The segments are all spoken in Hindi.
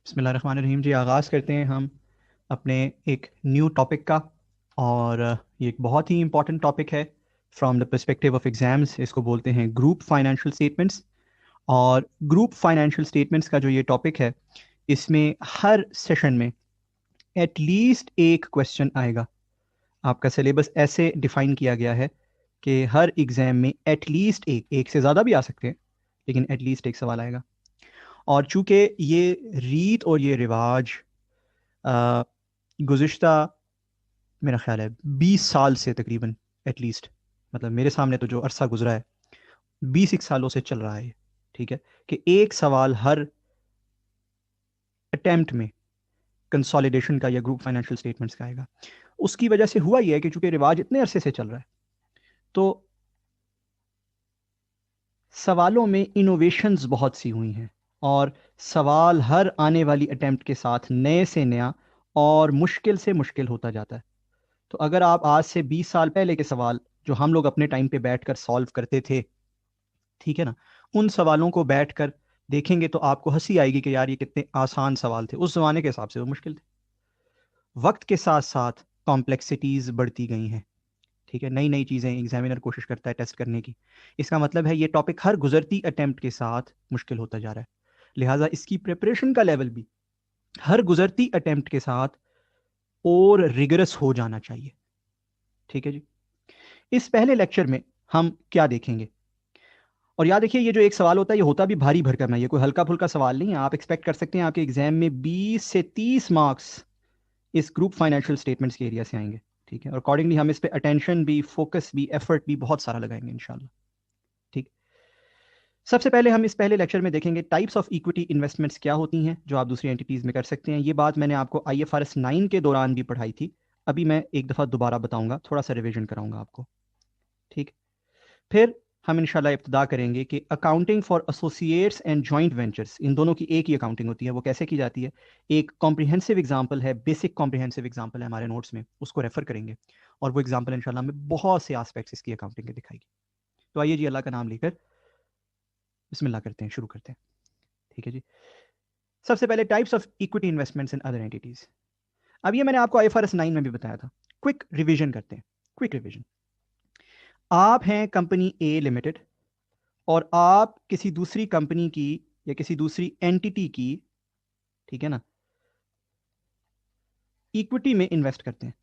बिस्मिल्लाहिर्रहमानिर्रहीम जी। आगाज़ करते हैं हम अपने एक न्यू टॉपिक का। और ये एक बहुत ही इंपॉर्टेंट टॉपिक है from the perspective of exams. इसको बोलते हैं ग्रुप फाइनेंशियल स्टेटमेंट्स। और ग्रुप फाइनेंशियल स्टेटमेंट्स का जो ये टॉपिक है, इसमें हर सेशन में एटलीस्ट एक क्वेश्चन आएगा। आपका सिलेबस ऐसे डिफाइन किया गया है कि हर एग्जाम में एटलीस्ट एक से ज़्यादा भी आ सकते हैं, लेकिन एटलीस्ट एक सवाल आएगा। और चूंकि ये रीत और ये रिवाज गुज़िश्ता मेरा ख्याल है 20 साल से तकरीबन, एटलीस्ट, मतलब मेरे सामने तो जो अरसा गुजरा है 20 एक सालों से चल रहा है। ठीक है, कि एक सवाल हर अटेम्प्ट में कंसोलिडेशन का या ग्रुप फाइनेंशियल स्टेटमेंट्स का आएगा। उसकी वजह से हुआ यह है कि चूंकि रिवाज इतने अरसे से चल रहा है, तो सवालों में इनोवेशंस बहुत सी हुई हैं। और सवाल हर आने वाली अटेम्प्ट के साथ नए से नया और मुश्किल से मुश्किल होता जाता है। तो अगर आप आज से 20 साल पहले के सवाल जो हम लोग अपने टाइम पे बैठकर सॉल्व करते थे, ठीक है ना, उन सवालों को बैठकर देखेंगे तो आपको हंसी आएगी कि यार ये कितने आसान सवाल थे, उस जमाने के हिसाब से वो मुश्किल थे। वक्त के साथ साथ कॉम्प्लेक्सिटीज बढ़ती गई हैं। ठीक है, नई नई चीज़ें एग्जामिनर कोशिश करता है टेस्ट करने की। इसका मतलब है ये टॉपिक हर गुजरती अटेम्प्ट के साथ मुश्किल होता जा रहा है। लिहाजा इसकी प्रिपरेशन का लेवल भी हर गुजरती अटेम्प्ट के साथ और रिगरस हो जाना चाहिए। ठीक है जी। इस पहले लेक्चर में हम क्या देखेंगे, और याद रखिए ये जो एक सवाल होता है ये होता भी भारी भरकम है, ये कोई हल्का फुल्का सवाल नहीं है। आप एक्सपेक्ट कर सकते हैं आपके एग्जाम में 20 से 30 मार्क्स इस ग्रुप फाइनेंशियल स्टेटमेंट्स के एरिया से आएंगे। ठीक है, और अकॉर्डिंगली हम इस पे अटेंशन भी, फोकस भी, एफर्ट भी बहुत सारा लगाएंगे इंशाल्लाह। ठीक। सबसे पहले हम इस पहले लेक्चर में देखेंगे टाइप्स ऑफ इक्विटी इन्वेस्टमेंट्स क्या होती हैं जो आप दूसरी एंटिटीज में कर सकते हैं। ये बात मैंने आपको IFRS 9 के दौरान भी पढ़ाई थी। अभी मैं एक दफ़ा दोबारा बताऊंगा, थोड़ा सा रिवीजन कराऊंगा आपको। ठीक। फिर हम इंशाल्लाह इब्तिदा करेंगे कि accounting for associates and joint ventures, इन दोनों की एक ही अकाउंटिंग होती है, वो कैसे की जाती है। एक कॉम्प्रिहेंसिव एग्जांपल है, बेसिक कॉम्प्रिहेंसिव एग्जांपल है हमारे नोट्स में, उसको रेफर करेंगे। और वो एग्जांपल इंशाल्लाह में बहुत से एस्पेक्ट्स इसकी अकाउंटिंग के दिखाएगी। तो आइए जी, अल्लाह का नाम लेकर बिस्मिल्लाह करते हैं, शुरू करते हैं। ठीक है जी। सबसे पहले types of equity investments in other entities. अब ये मैंने आपको IFRS 9 में भी बताया था। क्विक रिवीजन करते हैं, क्विक रिवीजन। आप हैं कंपनी ए लिमिटेड, और आप किसी दूसरी कंपनी की या किसी दूसरी एंटिटी की, ठीक है ना, इक्विटी में इन्वेस्ट करते हैं।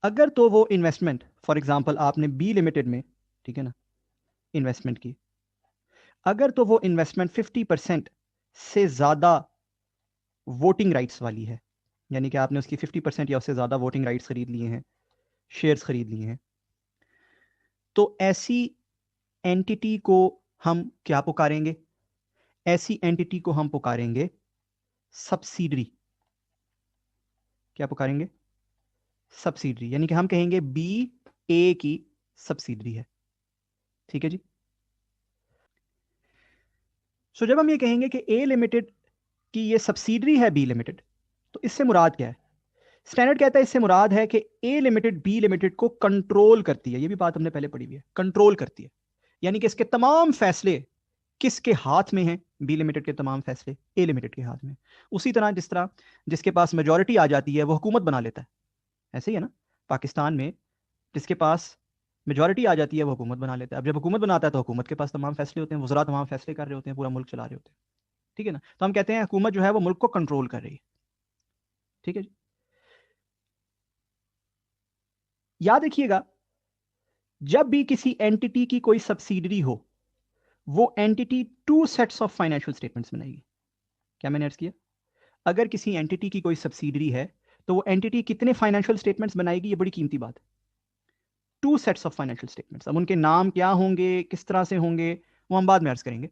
अगर तो वो इन्वेस्टमेंट, फॉर एग्जांपल आपने बी लिमिटेड में, ठीक है ना, इन्वेस्टमेंट की, अगर तो वो इन्वेस्टमेंट 50% से ज़्यादा वोटिंग राइट्स वाली है, यानी कि आपने उसकी 50% या उससे ज़्यादा वोटिंग राइट्स खरीद लिए हैं, शेयर्स खरीद लिए हैं, तो ऐसी एंटिटी को हम क्या पुकारेंगे? ऐसी एंटिटी को हम पुकारेंगे सब्सिडरी। क्या पुकारेंगे? सब्सिडरी। यानी कि हम कहेंगे बी ए की सब्सिडरी है। ठीक है जी। सो जब हम ये कहेंगे कि ए लिमिटेड की ये सब्सिडरी है बी लिमिटेड, तो इससे मुराद क्या है? स्टैंडर्ड कहता है इससे मुराद है कि ए लिमिटेड बी लिमिटेड को कंट्रोल करती है। ये भी बात हमने पहले पढ़ी हुई है, कंट्रोल करती है। यानी कि इसके तमाम फैसले किसके हाथ में हैं? बी लिमिटेड के तमाम फैसले ए लिमिटेड के हाथ में। उसी तरह जिस तरह जिसके पास मेजॉरिटी आ जाती है वो हुकूमत बना लेता है, ऐसे ही है ना। पाकिस्तान में जिसके पास मेजॉरिटी आ जाती है वो हुकूमत बना लेता है। अब जब हुकूमत बनाता है तो हुकूमत के पास तमाम फैसले होते हैं, वज़रा तमाम फैसले कर रहे होते हैं, पूरा मुल्क चला रहे होते हैं। ठीक है ना, तो हम कहते हैं हुकूमत जो है वो मुल्क को कंट्रोल कर रही है। ठीक है जी। याद रखिएगा, जब भी एंटिटी एंटिटी की कोई सब्सिडरी हो, वो entity 2 sets of financial statements बनाएगी। क्या मैंने अर्ज किया? अगर किसी एंटिटी की कोई सब्सिडरी है तो वो एंटिटी कितने फाइनेंशियल स्टेटमेंट्स बनाएगी? ये बड़ी कीमती बात है। 2 सेट्स ऑफ फाइनेंशियल स्टेटमेंट्स। अब उनके नाम क्या होंगे, किस तरह से होंगे, वो हम बाद में अर्ज करेंगे,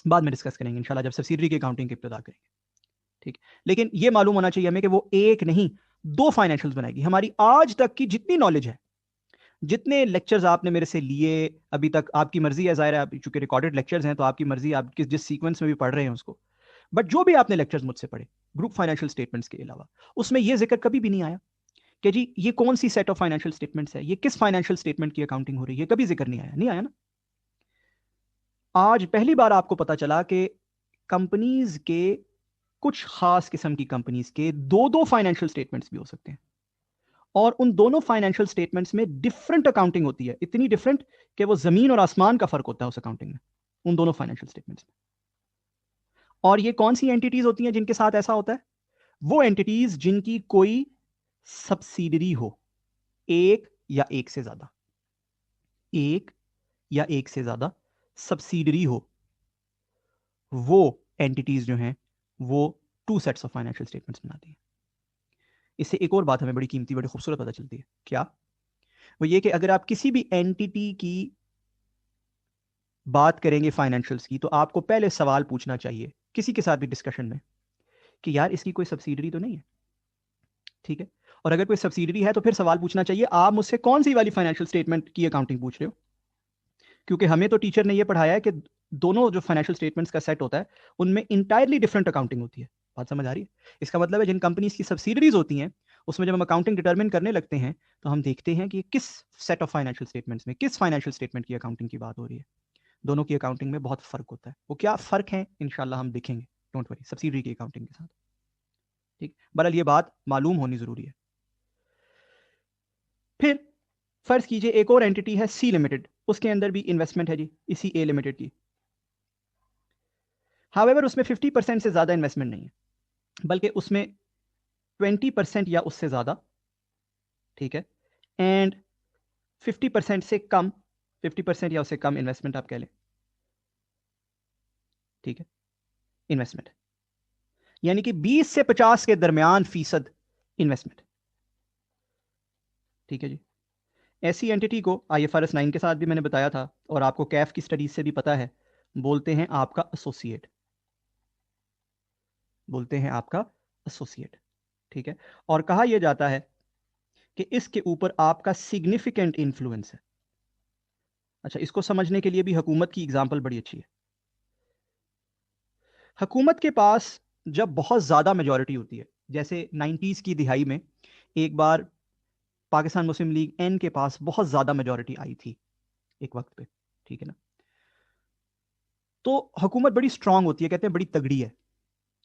बाद में डिस्कस करेंगे इंशाल्लाह जब सब्सिडरी की अकाउंटिंग की इब्तिदा करेंगे। ठीक। लेकिन ये मालूम होना चाहिए हमें कि वो एक नहीं, 2 फाइनेंशियल्स बनाएगी। हमारी आज तक की जितनी नॉलेज है, जितने लेक्चर्स आपने मेरे से लिए अभी तक, आपकी मर्जी है, जाहिर है चूंकि रिकॉर्डेड लेक्चर्स हैं तो आपकी मर्जी, आप किस जिस सीक्वेंस में भी पढ़ रहे हैं उसको, बट जो भी आपने लेक्चर्स मुझसे पढ़े ग्रुप फाइनेंशियल स्टेटमेंट्स के अलावा, उसमें यह जिक्र कभी भी नहीं आया कि जी ये कौन सी सेट ऑफ फाइनेंशियल स्टेटमेंट्स है, ये किस फाइनेंशियल स्टेटमेंट की अकाउंटिंग हो रही है, कभी जिक्र नहीं आया, नहीं आया ना। आज पहली बार आपको पता चला कि कंपनीज के, कुछ खास किस्म की कंपनीज के दो दो फाइनेंशियल स्टेटमेंट्स भी हो सकते हैं, और उन दोनों फाइनेंशियल स्टेटमेंट्स में डिफरेंट अकाउंटिंग होती है, इतनी डिफरेंट कि वो जमीन और आसमान का फर्क होता है उस अकाउंटिंग में, उन दोनों फाइनेंशियल स्टेटमेंट्स में। और ये कौन सी एंटिटीज होती हैं जिनके साथ ऐसा होता है? वो एंटिटीज जिनकी कोई सब्सिडरी हो, एक या एक से ज्यादा, एक या एक से ज्यादा सब्सिडरी हो, वो एंटिटीज जो हैं वो two sets of financial statements बनाती हैं। इससे एक और बात हमें बड़ी कीमती, बड़ी खूबसूरत पता चलती है, क्या? वो ये कि अगर आप किसी भी एंटिटी की बात करेंगे फाइनेंशियल्स की, तो आपको पहले सवाल पूछना चाहिए किसी के साथ भी डिस्कशन में कि यार इसकी कोई सब्सिडरी तो नहीं है, ठीक है? और अगर कोई सब्सिडरी है तो फिर सवाल पूछना चाहिए आप मुझसे कौन सी वाली फाइनेंशियल स्टेटमेंट की अकाउंटिंग पूछ रहे हो, क्योंकि हमें तो टीचर ने यह पढ़ाया है कि दोनों जो फाइनेंशियल स्टेटमेंट्स का सेट होता है उनमें इंटायरली डिफरेंट अकाउंटिंग होती है। बात समझ आ रही है? इसका मतलब है जिन कंपनीज की सब्सिडरीज होती हैं उसमें जब हम अकाउंटिंग डिटरमिन करने लगते हैं तो हम देखते हैं कि किस सेट ऑफ फाइनेंशियल स्टेटमेंट्स में किस फाइनेंशियल स्टेटमेंट की अकाउंटिंग की बात हो रही है। दोनों की अकाउंटिंग में बहुत फर्क होता है। वो क्या फर्क है इंशाल्लाह हम देखेंगे, डोंट वरी, सब्सिडरी की अकाउंटिंग के साथ। ठीक, बहरहाल ये बात मालूम होनी जरूरी है। फिर फर्ज कीजिए एक और एंटिटी है सी लिमिटेड, उसके अंदर भी इन्वेस्टमेंट है जी इसी ए लिमिटेड की। हावेवर उसमें 50% से ज्यादा इन्वेस्टमेंट नहीं है, बल्कि उसमें 20% या उससे ज्यादा, ठीक है, एंड 50% से कम, 50% या उससे कम इन्वेस्टमेंट आप कह लें, ठीक है, इन्वेस्टमेंट, यानी कि 20 से 50 के दरमियान फीसद इन्वेस्टमेंट, ठीक है जी। ऐसी एंटिटी को IFRS 9 के साथ भी मैंने बताया था और आपको कैफ की स्टडीज से भी पता है, बोलते हैं आपका एसोसिएट, बोलते हैं आपका एसोसिएट, ठीक है। और कहा यह जाता है कि इसके ऊपर आपका सिग्निफिकेंट इन्फ्लुएंस है। अच्छा, इसको समझने के लिए भी हुकूमत की एग्जांपल बड़ी अच्छी है। हुकूमत के पास जब बहुत ज़्यादा मेजॉरिटी होती है, जैसे 90s की दिहाई में एक बार पाकिस्तान मुस्लिम लीग एन के पास बहुत ज़्यादा मेजॉरिटी आई थी एक वक्त पे, ठीक है ना, तो हुकूमत बड़ी स्ट्रांग होती है, कहते हैं बड़ी तगड़ी है,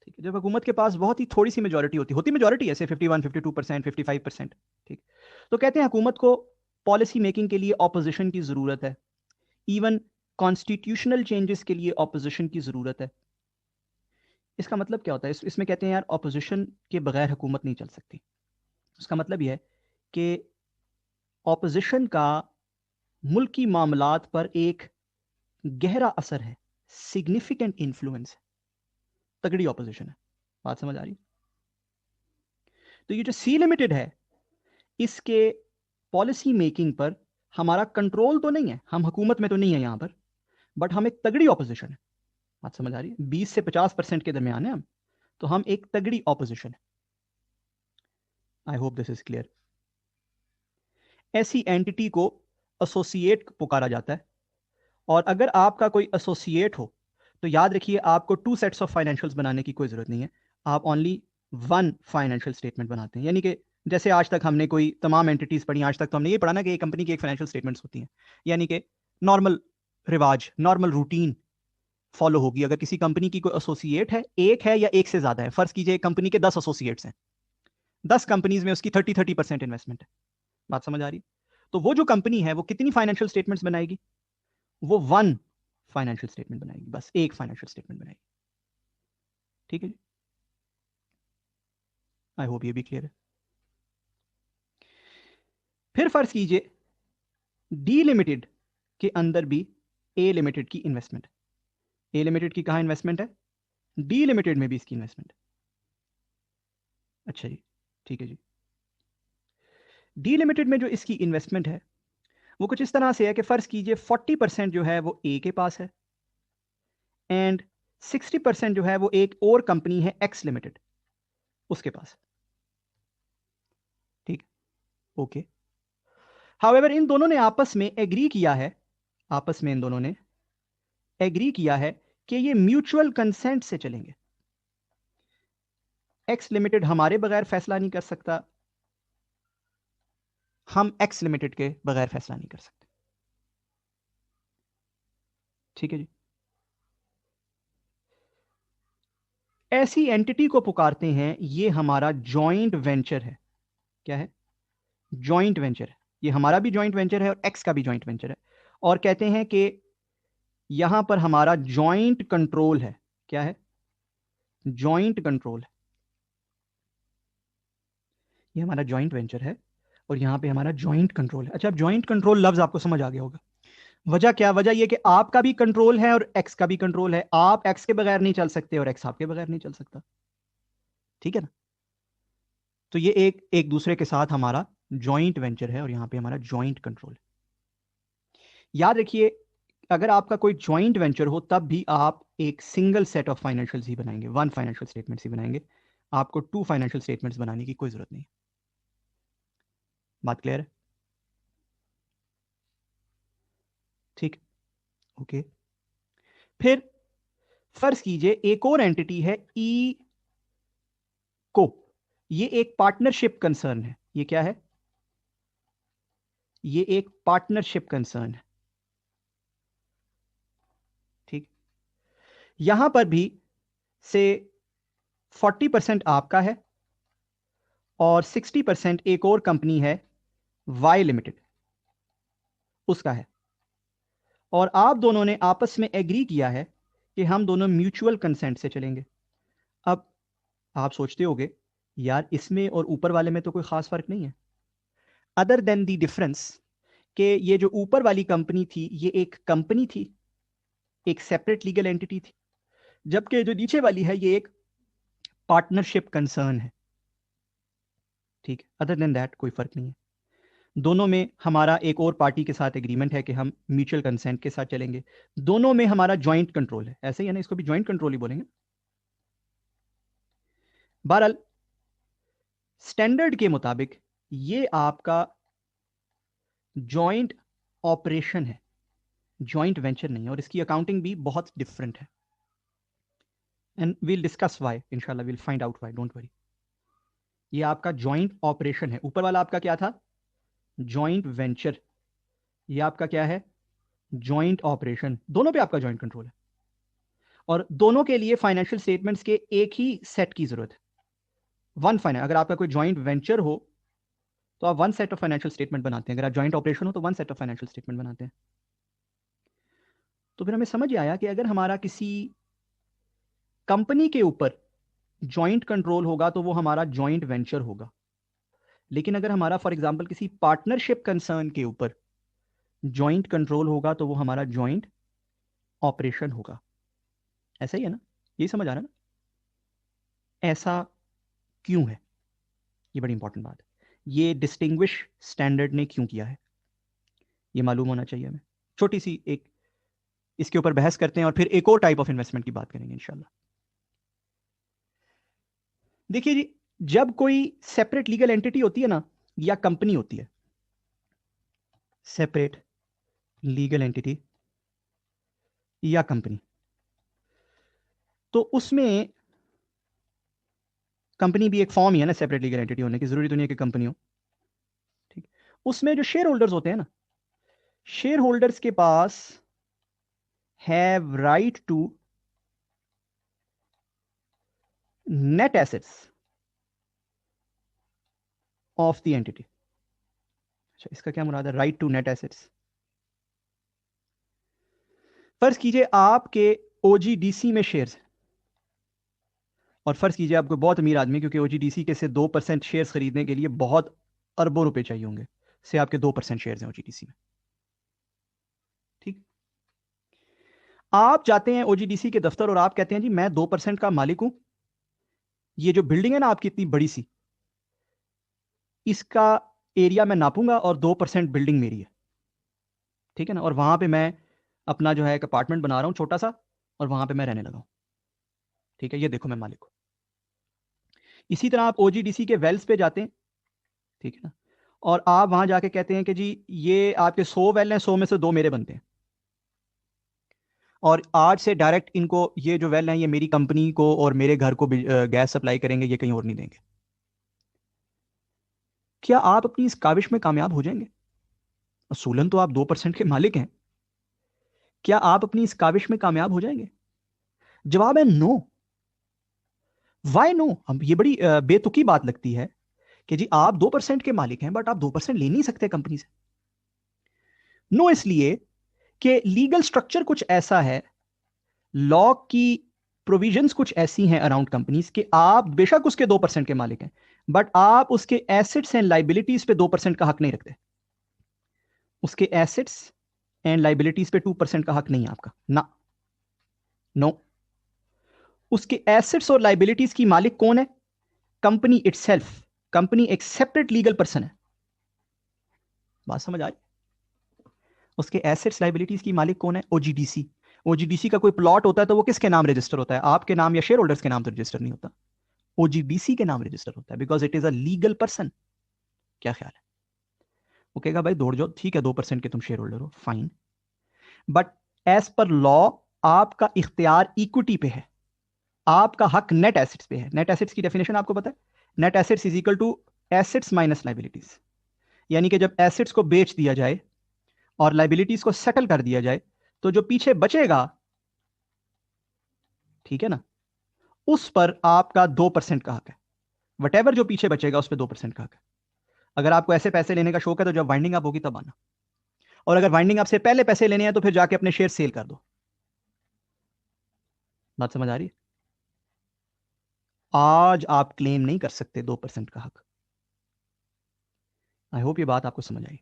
ठीक है। जब हुकूमत के पास बहुत ही थोड़ी सी मेजॉरिटी होती मेजॉरिटी ऐसे 51, 52%, 55%, ठीक, तो कहते हैं हुकूमत को पॉलिसी मेकिंग के लिए ऑपोजिशन की ज़रूरत है, इवन कॉन्स्टिट्यूशनल चेंजेस के लिए ऑपोजिशन की ज़रूरत है। इसका मतलब क्या होता है? इसमें कहते हैं यार ऑपोजिशन के बगैर हुकूमत नहीं चल सकती। उसका मतलब यह है कि ऑपोजिशन का मुल्की मामलात पर एक गहरा असर है, सिग्निफिकेंट इन्फ्लुएंस है, तगड़ी ऑपोजिशन है। बात समझ आ रही? तो ये जो सी लिमिटेड है इसके पॉलिसी मेकिंग पर हमारा कंट्रोल तो नहीं है, हम हुकूमत में तो नहीं है यहां पर, बट हम एक तगड़ी ऑपोजिशन है। बात समझ आ रही है? 20 से 50% के दरमियान है हम, तो हम एक तगड़ी ऑपोजिशन है। I hope this is clear. ऐसी एंटिटी को एसोसिएट पुकारा जाता है, और अगर आपका कोई एसोसिएट हो तो याद रखिए आपको टू सेट्स ऑफ फाइनेंशियल्स बनाने की कोई जरूरत नहीं है, आप ओनली वन फाइनेंशियल स्टेटमेंट बनाते हैं। यानी कि जैसे आज तक हमने कोई तमाम एंटिटीज पढ़ी, आज तक तो हमने ये पढ़ा ना कि एक कंपनी की एक फाइनेंशियल स्टेटमेंट्स होती हैं, यानी कि नॉर्मल रिवाज, नॉर्मल रूटीन फॉलो होगी। अगर किसी कंपनी की कोई एसोसिएट है, एक है या एक से ज्यादा है, फर्ज कीजिए एक कंपनी के 10 एसोसिएट्स हैं, 10 कंपनीज में उसकी 30% इन्वेस्टमेंट है। बात समझ आ रही है? तो वो जो कंपनी है वो कितनी फाइनेंशियल स्टेटमेंट्स बनाएगी? वो वन फाइनेंशियल स्टेटमेंट बनाएगी, बस एक फाइनेंशियल स्टेटमेंट बनाएगी, ठीक है जी। आई होप ये भी क्लियर है। फिर फर्ज कीजिए डी लिमिटेड के अंदर भी ए लिमिटेड की इन्वेस्टमेंट, ए लिमिटेड की कहां इन्वेस्टमेंट है? डी लिमिटेड में भी इसकी इन्वेस्टमेंट। अच्छा जी, ठीक है जी। डी लिमिटेड में जो इसकी इन्वेस्टमेंट है वो कुछ इस तरह से है कि फर्ज कीजिए 40% जो है वो ए के पास है, एंड 60% जो है वो एक और कंपनी है एक्स लिमिटेड, उसके पास, ठीक, ओके। हाउएवर इन दोनों ने आपस में एग्री किया है, आपस में इन दोनों ने एग्री किया है कि ये म्यूचुअल कंसेंट से चलेंगे। एक्स लिमिटेड हमारे बगैर फैसला नहीं कर सकता, हम एक्स लिमिटेड के बगैर फैसला नहीं कर सकते, ठीक है जी। ऐसी एंटिटी को पुकारते हैं ये हमारा जॉइंट वेंचर है। क्या है? जॉइंट वेंचर है। ये हमारा भी जॉइंट वेंचर है और एक्स का भी जॉइंट वेंचर है। और कहते हैं कि यहां पर हमारा जॉइंट कंट्रोल है। क्या है? जॉइंट कंट्रोल है। ये हमारा जॉइंट वेंचर है और यहां पे हमारा जॉइंट कंट्रोल है। अच्छा, अब जॉइंट कंट्रोल लफ्ज आपको समझ आ गया होगा। वजह क्या? वजह यह कि आपका भी कंट्रोल है और एक्स का भी कंट्रोल है। आप एक्स के बगैर नहीं चल सकते और एक्स आपके बगैर नहीं चल सकता। ठीक है ना? तो ये एक एक दूसरे के साथ हमारा जॉइंट वेंचर है और यहां पे हमारा जॉइंट कंट्रोल है। याद रखिए, अगर आपका कोई जॉइंट वेंचर हो तब भी आप एक सिंगल सेट ऑफ फाइनेंशियल्स ही बनाएंगे, वन फाइनेंशियल स्टेटमेंट्स ही बनाएंगे। आपको टू फाइनेंशियल स्टेटमेंट्स बनाने की कोई जरूरत नहीं। बात क्लियर है? ठीक। ओके। फिर फर्ज कीजिए एक और एंटिटी है ई को। ये एक पार्टनरशिप कंसर्न है। ये क्या है? ये एक पार्टनरशिप कंसर्न है। ठीक। यहां पर भी से 40% आपका है और 60% एक और कंपनी है वाई लिमिटेड, उसका है। और आप दोनों ने आपस में एग्री किया है कि हम दोनों म्यूचुअल कंसेंट से चलेंगे। अब आप सोचते होगे यार इसमें और ऊपर वाले में तो कोई खास फर्क नहीं है, अदर देन दी डिफरेंस कि ये जो ऊपर वाली कंपनी थी ये एक कंपनी थी, एक सेपरेट लीगल एंटिटी थी, जबकि जो नीचे वाली है ये एक पार्टनरशिप कंसर्न है। ठीक है, अदर देन दैट कोई फर्क नहीं है। दोनों में हमारा एक और पार्टी के साथ एग्रीमेंट है कि हम म्यूचुअल कंसेंट के साथ चलेंगे। दोनों में हमारा ज्वाइंट कंट्रोल है। ऐसे ही है ना, इसको भी ज्वाइंट कंट्रोल ही बोलेंगे। बहरहाल स्टैंडर्ड के मुताबिक ये आपका जॉइंट ऑपरेशन है, जॉइंट वेंचर नहीं है। और इसकी अकाउंटिंग भी बहुत डिफरेंट है एंड वील डिस्कस व्हाई, इंशाल्लाह we'll find out why, don't worry. ये आपका जॉइंट ऑपरेशन है। ऊपर वाला आपका क्या था? Joint venture. ये आपका क्या है? Joint operation. दोनों पे आपका जॉइंट कंट्रोल है और दोनों के लिए फाइनेंशियल स्टेटमेंट्स के एक ही सेट की जरूरत है। वन फाइनेंस, अगर आपका कोई जॉइंट वेंचर हो तो आप one set of financial statement बनाते हैं। अगर आप जॉइंट ऑपरेशन हो तो one set of financial statement बनाते हैं। तो फिर हमें समझ आया कि अगर हमारा किसी कंपनी के ऊपर जॉइंट कंट्रोल होगा तो वो हमारा जॉइंट वेंचर होगा। लेकिन अगर हमारा फॉर एग्जांपल किसी पार्टनरशिप कंसर्न के ऊपर जॉइंट कंट्रोल होगा तो वो हमारा जॉइंट ऑपरेशन होगा। ऐसा ही है ना? यही समझ आ रहा है ना? ऐसा क्यों है? ये बड़ी इंपॉर्टेंट बात है। ये डिस्टिंग्विश स्टैंडर्ड ने क्यों किया है ये मालूम होना चाहिए हमें। छोटी सी एक इसके ऊपर बहस करते हैं और फिर एक और टाइप ऑफ इन्वेस्टमेंट की बात करेंगे इंशाल्लाह। देखिए जी, जब कोई सेपरेट लीगल एंटिटी होती है ना या कंपनी होती है, सेपरेट लीगल एंटिटी या कंपनी, तो उसमें कंपनी भी एक फॉर्म ही है ना सेपरेट लीगल एंटिटी होने की, जरूरी तो नहीं है कि कंपनी हो। ठीक। उसमें जो शेयर होल्डर्स होते हैं ना, शेयर होल्डर्स के पास have right to net assets of the entity. अच्छा, इसका क्या मुराद है राइट टू नेट एसेट्स? फर्ज कीजिए आपके ओजीडीसी में शेयर्स हैं और फर्ज कीजिए आपको बहुत अमीर आदमी, क्योंकि ओजीडीसी के से 2% शेयर्स खरीदने के लिए बहुत अरबों रुपए चाहिए होंगे, से आपके 2% शेयर्स हैं ओजीडीसी में। ठीक। आप जाते हैं ओजीडीसी के दफ्तर और आप कहते हैं जी मैं 2% का मालिक हूं, ये जो बिल्डिंग है ना आपकी इतनी बड़ी सी, इसका एरिया मैं नापूंगा और 2% बिल्डिंग मेरी है। ठीक है ना? और वहां पे मैं अपना जो है एक अपार्टमेंट बना रहा हूं छोटा सा और वहां पे मैं रहने लगा हूं। ठीक है, ये देखो मैं मालिक हूं। इसी तरह आप ओजीडीसी के वेल्स पे जाते हैं, ठीक है ना, और आप वहां जाके कहते हैं कि जी ये आपके 100 वेल हैं, 100 में से 2 मेरे बनते हैं और आज से डायरेक्ट इनको ये जो वेल हैं ये मेरी कंपनी को और मेरे घर को गैस सप्लाई करेंगे, ये कहीं और नहीं देंगे। क्या आप अपनी इस काविश में कामयाब हो जाएंगे? असूलन तो आप 2% के मालिक हैं। क्या आप अपनी इस काविश में कामयाब हो जाएंगे? जवाब है नो। Why no? हम ये बड़ी बेतुकी बात लगती है कि जी आप 2% के मालिक हैं बट आप 2% ले नहीं सकते कंपनी से। नो, इसलिए कि लीगल स्ट्रक्चर कुछ ऐसा है, लॉ की प्रोविजंस कुछ ऐसी हैं अराउंड कंपनीज कि आप बेशक उसके 2% के मालिक हैं बट आप उसके एसेट्स एंड लाइबिलिटीज पे 2% का हक नहीं रखते। उसके एसेट्स एंड लाइबिलिटीज पे 2% का हक नहीं है आपका ना। नो, उसके एसेट्स और लाइबिलिटीज की मालिक कौन है? Company itself. कंपनी एक सेपरेट लीगल पर्सन है। बात समझ आई? उसके एसेट्स लाइबिलिटीज की मालिक कौन है? ओजीडीसी। ओजीडीसी का कोई प्लॉट होता है तो वो किसके नाम रजिस्टर होता है? आपके नाम या शेयर होल्डर्स के नाम तो रजिस्टर नहीं होता, ओजीडीसी के नाम रजिस्टर होता है, because it is a legal person. क्या ख्याल है? वो कहेगा भाई दौड़ जाओ, ठीक है 2% के तुम शेयर होल्डर हो, fine, but as per law आपका इख्तियार इक्विटी पे है, आपका हक नेट एसेट्स पे है। नेट एसेट्स की डेफिनेशन आपको पता है? Net assets is equal to assets minus liabilities. यानी कि जब एसेट्स को बेच दिया जाए और लाइबिलिटीज को सेटल कर दिया जाए तो जो पीछे बचेगा, ठीक है ना, उस पर आपका 2% का हक है। वटेवर जो पीछे बचेगा उस पर 2% का हक है। अगर आपको ऐसे पैसे लेने का शौक है तो जब वाइंडिंग अप होगी तब आना, और अगर वाइंडिंग अप से पहले पैसे लेने हैं तो फिर जाके अपने शेयर सेल कर दो। बात समझ आ रही है? आज आप क्लेम नहीं कर सकते 2% का हक। आई होप ये बात आपको समझ आई।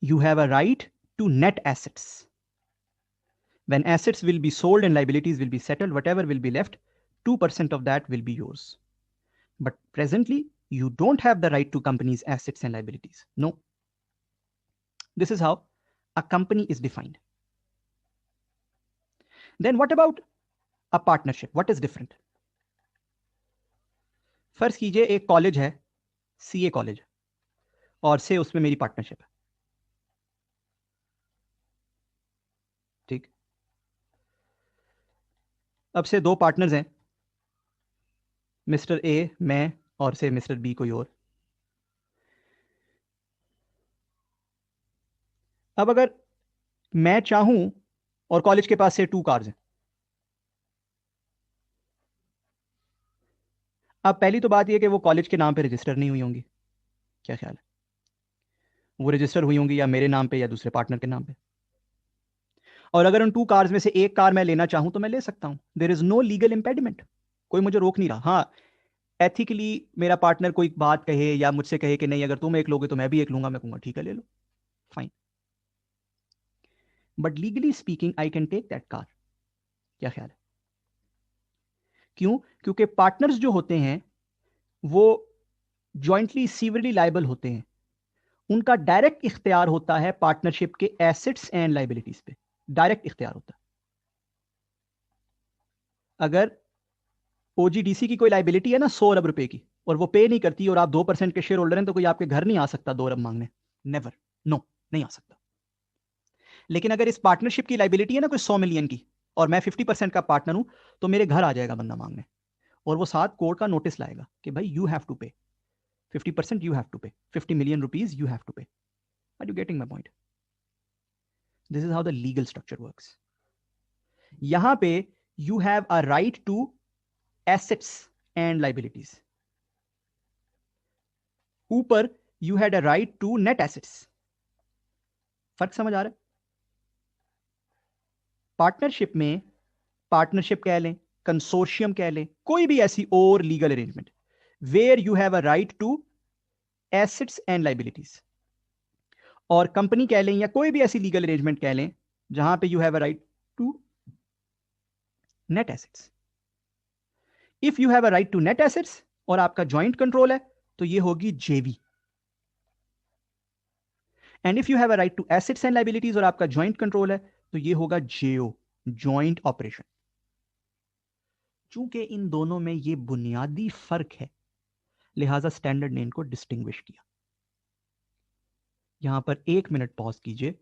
You have a right to net assets. When assets will be sold and liabilities will be settled, whatever will be left, 2% of that will be yours. But presently, you don't have the right to company's assets and liabilities. No. This is how a company is defined. Then what about a partnership? What is different? फर्ज कीजिए एक कॉलेज है, सीए कॉलेज, और से उसमें मेरी पार्टनरशिप है, ठीक। अब से दो पार्टनर्स हैं, मिस्टर ए मैं और से मिस्टर बी कोई और। अब अगर मैं चाहूं और कॉलेज के पास से 2 कार्स हैं, अब पहली तो बात यह कि वो कॉलेज के नाम पे रजिस्टर नहीं हुई होंगी। क्या ख्याल है? वो रजिस्टर हुई होंगी या मेरे नाम पे या दूसरे पार्टनर के नाम पे। और अगर उन 2 कार्स में से एक कार मैं लेना चाहूं तो मैं ले सकता हूं, देयर इज नो लीगल इंपेडिमेंट, कोई मुझे रोक नहीं रहा। हाँ, एथिकली मेरा पार्टनर कोई बात कहे या मुझसे कहे कि नहीं अगर तुम एक लोगे तो मैं भी एक लूंगा, मैं कहूंगा ठीक है ले लो, fine, but legally speaking I can take that car. क्या ख्याल है? क्यों? क्योंकि पार्टनर्स जो होते हैं वो जॉइंटली सीवरली लाइबल होते हैं, उनका डायरेक्ट इख्तियार होता है पार्टनरशिप के एसेट्स एंड लाइबिलिटीज पे, डायरेक्ट इख्तियार होता है। अगर ओजीडीसी की कोई लाइबिलिटी है ना 100 अरब रुपए की, और वो पे नहीं करती और आप 2% के शेयर होल्डर हैं, तो कोई आपके घर नहीं आ सकता 2 अरब मांगने, नेवर, नो, नहीं आ सकता। लेकिन अगर इस पार्टनरशिप की लाइबिलिटी है ना कोई 100 मिलियन की, और मैं 50% का पार्टनर हूं, तो मेरे घर आ जाएगा बंदा मांगने, और वो साथ कोर्ट का नोटिस लाएगा कि भाई you have to pay 50%, you have to pay 50 million rupees, you have to pay. Are you getting my point? This is how the legal structure works. यहां पे you have a right to assets and liabilities, ऊपर you had a right to net assets. फर्क समझ आ रहा है? पार्टनरशिप में, पार्टनरशिप कह लें, कंसोर्शियम कह लें, कोई भी ऐसी और legal arrangement where you have a right to assets and liabilities, और कंपनी कह लें या कोई भी ऐसी लीगल अरेंजमेंट कह लें जहां पे you have a right to net assets. If you have a right to net assets और आपका ज्वाइंट कंट्रोल है तो ये होगी JV, and if you have a right to assets and liabilities और आपका ज्वाइंट कंट्रोल है तो ये होगा जेओ, ज्वाइंट ऑपरेशन। चूंकि इन दोनों में ये बुनियादी फर्क है, लिहाजा स्टैंडर्ड ने इनको डिस्टिंग्विश किया। यहां पर 1 मिनट पॉज कीजिए,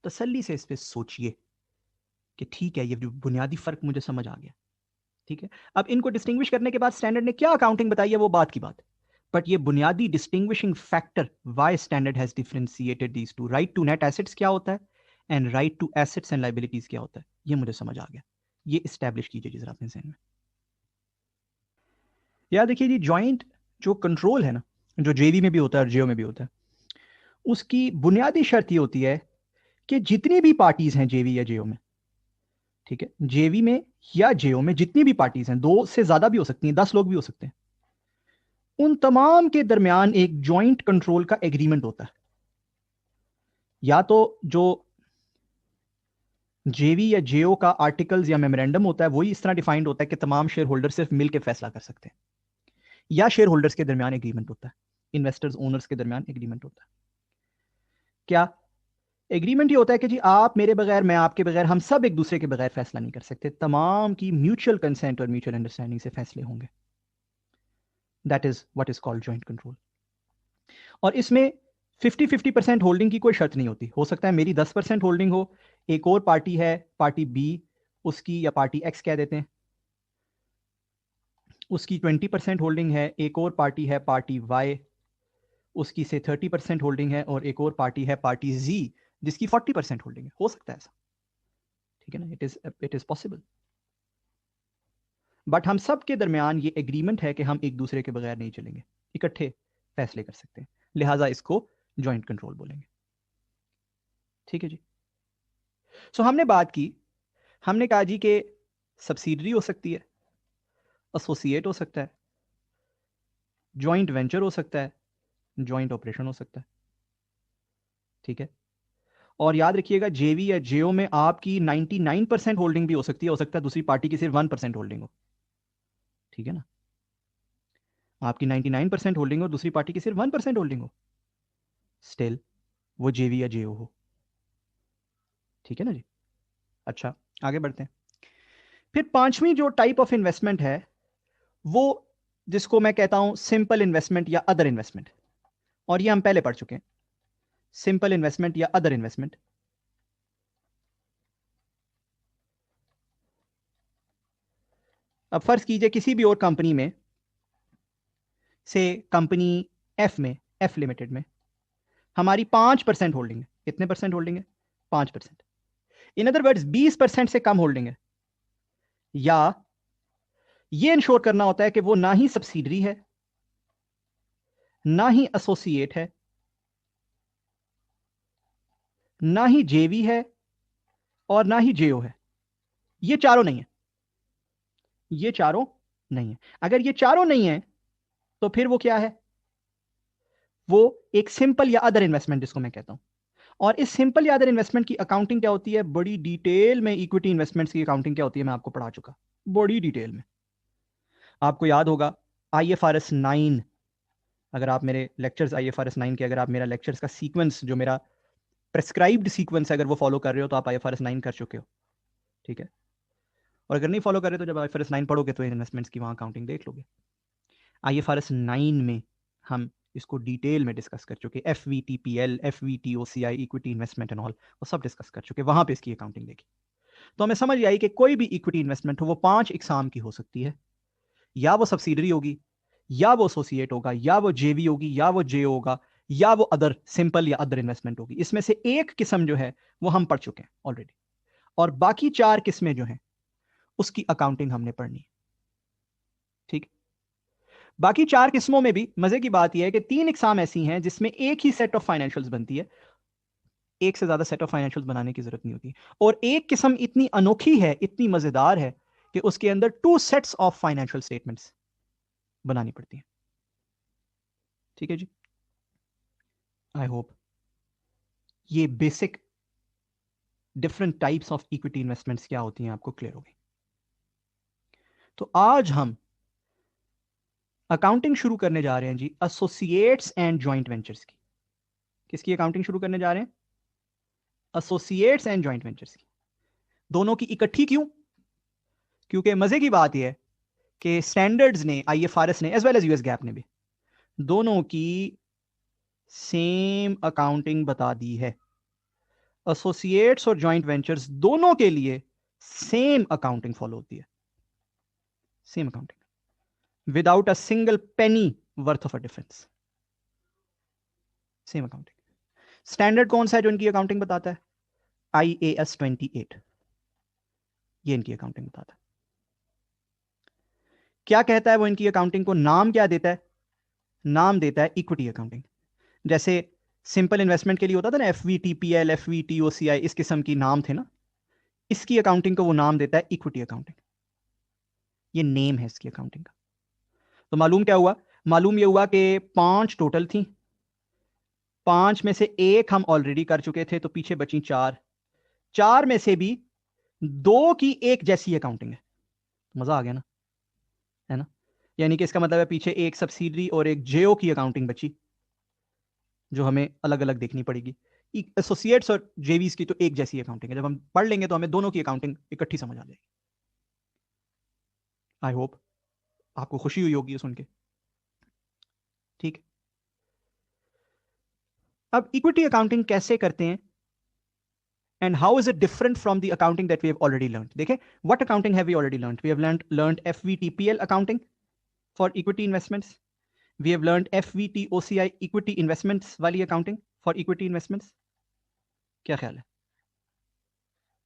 तसल्ली से इस पे सोचिए कि ठीक है ये जो बुनियादी फर्क मुझे समझ आ गया, ठीक है। अब इनको डिस्टिंग्विश करने के बाद स्टैंडर्ड ने क्या अकाउंटिंग बताई है वो बात की बात, बट ये बुनियादी distinguishing factor why standard has differentiated these two, right to net assets क्या होता है and right to assets and liabilities क्या होता है, ये मुझे समझ आ गया। ये इस्टेब्लिश कीजिए जी जरा अपने ज़हन में। याद देखिए जी, जॉइंट जो कंट्रोल है ना, जो जेवी में भी होता है और जेओ में भी होता है, उसकी बुनियादी शर्त ये होती है कि जितनी भी पार्टीज हैं जेवी या जेओ में, ठीक है, जेवी में या जेओ में जितनी भी पार्टीज हैं, 2 से ज्यादा भी हो सकती हैं, 10 लोग भी हो सकते हैं, उन तमाम के दरमियान एक जॉइंट कंट्रोल का एग्रीमेंट होता है। या तो जो जेवी या जेओ का आर्टिकल्स या मेमोरेंडम होता है वही इस तरह डिफाइंड होता है कि तमाम शेयर होल्डर सिर्फ मिलकर फैसला कर सकते हैं, या शेयर होल्डर्स के दरमियान एग्रीमेंट होता है, इन्वेस्टर्स ओनर्स के दरमियान एग्रीमेंट होता है। क्या एग्रीमेंट ये होता है कि जी आप मेरे बगैर, मैं आपके बगैर, हम सब एक दूसरे के बगैर फैसला नहीं कर सकते, तमाम की म्यूचुअल कंसेंट और म्यूचुअल अंडरस्टैंडिंग से फैसले होंगे। That is what is called joint control. और इसमें 50-50% होल्डिंग की कोई शर्त नहीं होती। हो सकता है मेरी 10% होल्डिंग हो, एक और पार्टी है, पार्टी बी, उसकी, या पार्टी एक्स कह देते हैं, उसकी 20% होल्डिंग है, एक और पार्टी है पार्टी वाई, उसकी से 30% होल्डिंग है, और एक और पार्टी है पार्टी जी जिसकी 40% होल्डिंग है। हो सकता है ऐसा, ठीक है ना, इट इज पॉसिबल। बट हम सब के दरमियान ये एग्रीमेंट है कि हम एक दूसरे के बगैर नहीं चलेंगे, इकट्ठे फैसले कर सकते हैं, लिहाजा इसको जॉइंट कंट्रोल बोलेंगे। ठीक है जी। सो हमने बात की, हमने कहा जी कि सब्सिडरी हो सकती है, एसोसिएट हो सकता है, जॉइंट वेंचर हो सकता है, जॉइंट ऑपरेशन हो सकता है। ठीक है। और याद रखिएगा, जेवी या जेओ में आपकी 99% होल्डिंग भी हो सकता है दूसरी पार्टी की सिर्फ 1% होल्डिंग हो। ठीक है ना, आपकी 99% होल्डिंग हो, दूसरी पार्टी की सिर्फ 1% होल्डिंग हो, स्टिल वो जेवी या जेओ हो। ठीक है ना जी। अच्छा, आगे बढ़ते हैं। फिर पांचवी जो टाइप ऑफ इन्वेस्टमेंट है, वो जिसको मैं कहता हूं सिंपल इन्वेस्टमेंट या अदर इन्वेस्टमेंट, और ये हम पहले पढ़ चुके हैं, सिंपल इन्वेस्टमेंट या अदर इन्वेस्टमेंट। अब फर्ज कीजिए किसी भी और कंपनी में से, कंपनी एफ में, एफ लिमिटेड में हमारी 5% होल्डिंग है। कितने परसेंट होल्डिंग है? 5%। इन अदर वर्ड्स 20% से कम होल्डिंग है, या ये इंश्योर करना होता है कि वो ना ही सब्सिडरी है, ना ही एसोसिएट है, ना ही जेवी है, और ना ही जेओ है। ये चारों नहीं है, ये चारों नहीं है। अगर ये चारों नहीं है तो फिर वो क्या है? वो एक सिंपल या अदर इन्वेस्टमेंट जिसको मैं कहता हूं। और इस सिंपल या अदर इन्वेस्टमेंट की अकाउंटिंग क्या होती है, बड़ी डिटेल में इक्विटी इन्वेस्टमेंट्स की अकाउंटिंग क्या होती है मैं आपको पढ़ा चुका, बड़ी डिटेल में। आपको याद होगा IFRS 9, अगर आप मेरे लेक्चर्स IFRS 9 के, अगर आप मेरा लेक्चर्स का सीक्वेंस, जो मेरा प्रेस्क्राइब्ड सीक्वेंस है, अगर वो फॉलो कर रहे हो तो आप IFRS 9 कर चुके हो। ठीक है। और अगर नहीं फॉलो कर रहे तो जब IFRS 9 पढ़ोगे तो इन्वेस्टमेंट्स की वहां अकाउंटिंग देख लोगे। IFRS 9 में हम इसको डिटेल में डिस्कस कर चुके, FVTPL, FVTOCI, equity investment and all, वो सब डिस्कस कर चुके, वहां पे इसकी अकाउंटिंग देखी। तो हमें समझ आई कि कोई भी इक्विटी इन्वेस्टमेंट हो वो 5 इकसाम की हो सकती है, या वो सब्सिडरी होगी, या वो एसोसिएट होगा, या वो जेवी होगी, या वो जेओ होगा, या वो अदर सिंपल या अदर इन्वेस्टमेंट होगी। इसमें से एक किस्म जो है वो हम पढ़ चुके हैं ऑलरेडी, और बाकी 4 किस्में जो हैं उसकी अकाउंटिंग हमने पढ़नी है। ठीक। बाकी 4 किस्मों में भी मजे की बात यह है कि 3 इकसाम ऐसी हैं जिसमें एक ही सेट ऑफ फाइनेंशियल्स बनती है, एक से ज्यादा सेट ऑफ फाइनेंशियल्स बनाने की जरूरत नहीं होती। और एक किस्म इतनी अनोखी है, इतनी मजेदार है, कि उसके अंदर 2 सेट्स ऑफ फाइनेंशियल स्टेटमेंट्स बनानी पड़ती हैं। ठीक है जी। आई होप ये basic different types of equity investments क्या होती हैं आपको क्लियर हो गई। तो आज हम अकाउंटिंग शुरू करने जा रहे हैं जी एसोसिएट्स एंड जॉइंट वेंचर्स की। किसकी अकाउंटिंग शुरू करने जा रहे हैं? एसोसिएट्स एंड जॉइंट वेंचर्स की। दोनों की इकट्ठी क्यों? क्योंकि मजे की बात यह है कि स्टैंडर्ड्स ने, IFRS ने, as well as US GAAP ने भी दोनों की सेम अकाउंटिंग बता दी है। एसोसिएट्स और जॉइंट वेंचर्स दोनों के लिए सेम अकाउंटिंग फॉलो होती है, same accounting, without a single penny worth of a difference, same accounting. Standard कौन सा है जो इनकी अकाउंटिंग बताता है? IAS 28। ये इनकी अकाउंटिंग बताता है। क्या कहता है वो इनकी अकाउंटिंग को? नाम क्या देता है? नाम देता है इक्विटी अकाउंटिंग। जैसे सिंपल इन्वेस्टमेंट के लिए होता था ना, FVTPL, FVTOCI, इस किस्म की नाम थे ना, इसकी अकाउंटिंग को वो नाम देता है इक्विटी अकाउंटिंग। ये नेम है इसकी अकाउंटिंग का। तो मालूम क्या हुआ? मालूम ये हुआ कि 5 टोटल थी, 5 में से एक हम ऑलरेडी कर चुके थे, तो पीछे बची 4। 4 में से भी 2 की एक जैसी अकाउंटिंग है। मजा आ गया ना, है ना? यानी कि इसका मतलब है पीछे एक सब्सिडरी और एक जेओ की अकाउंटिंग बची, जो हमें अलग अलग देखनी पड़ेगी। एसोसिएट्स और जेवीज की तो एक जैसी अकाउंटिंग है। जब हम पढ़ लेंगे तो हमें दोनों की अकाउंटिंग इकट्ठी समझ आ जाएगी। आई होप आपको खुशी हुई होगी ये सुन के। ठीक। अब इक्विटी अकाउंटिंग कैसे करते हैं, and how is it different from the accounting that we have already learned? देखें, what accounting have we already learned? We have learned FVTPL accounting for equity investments. We have learned FVTOCI equity investments वाली अकाउंटिंग फॉर इक्विटी इन्वेस्टमेंट्स। क्या ख्याल है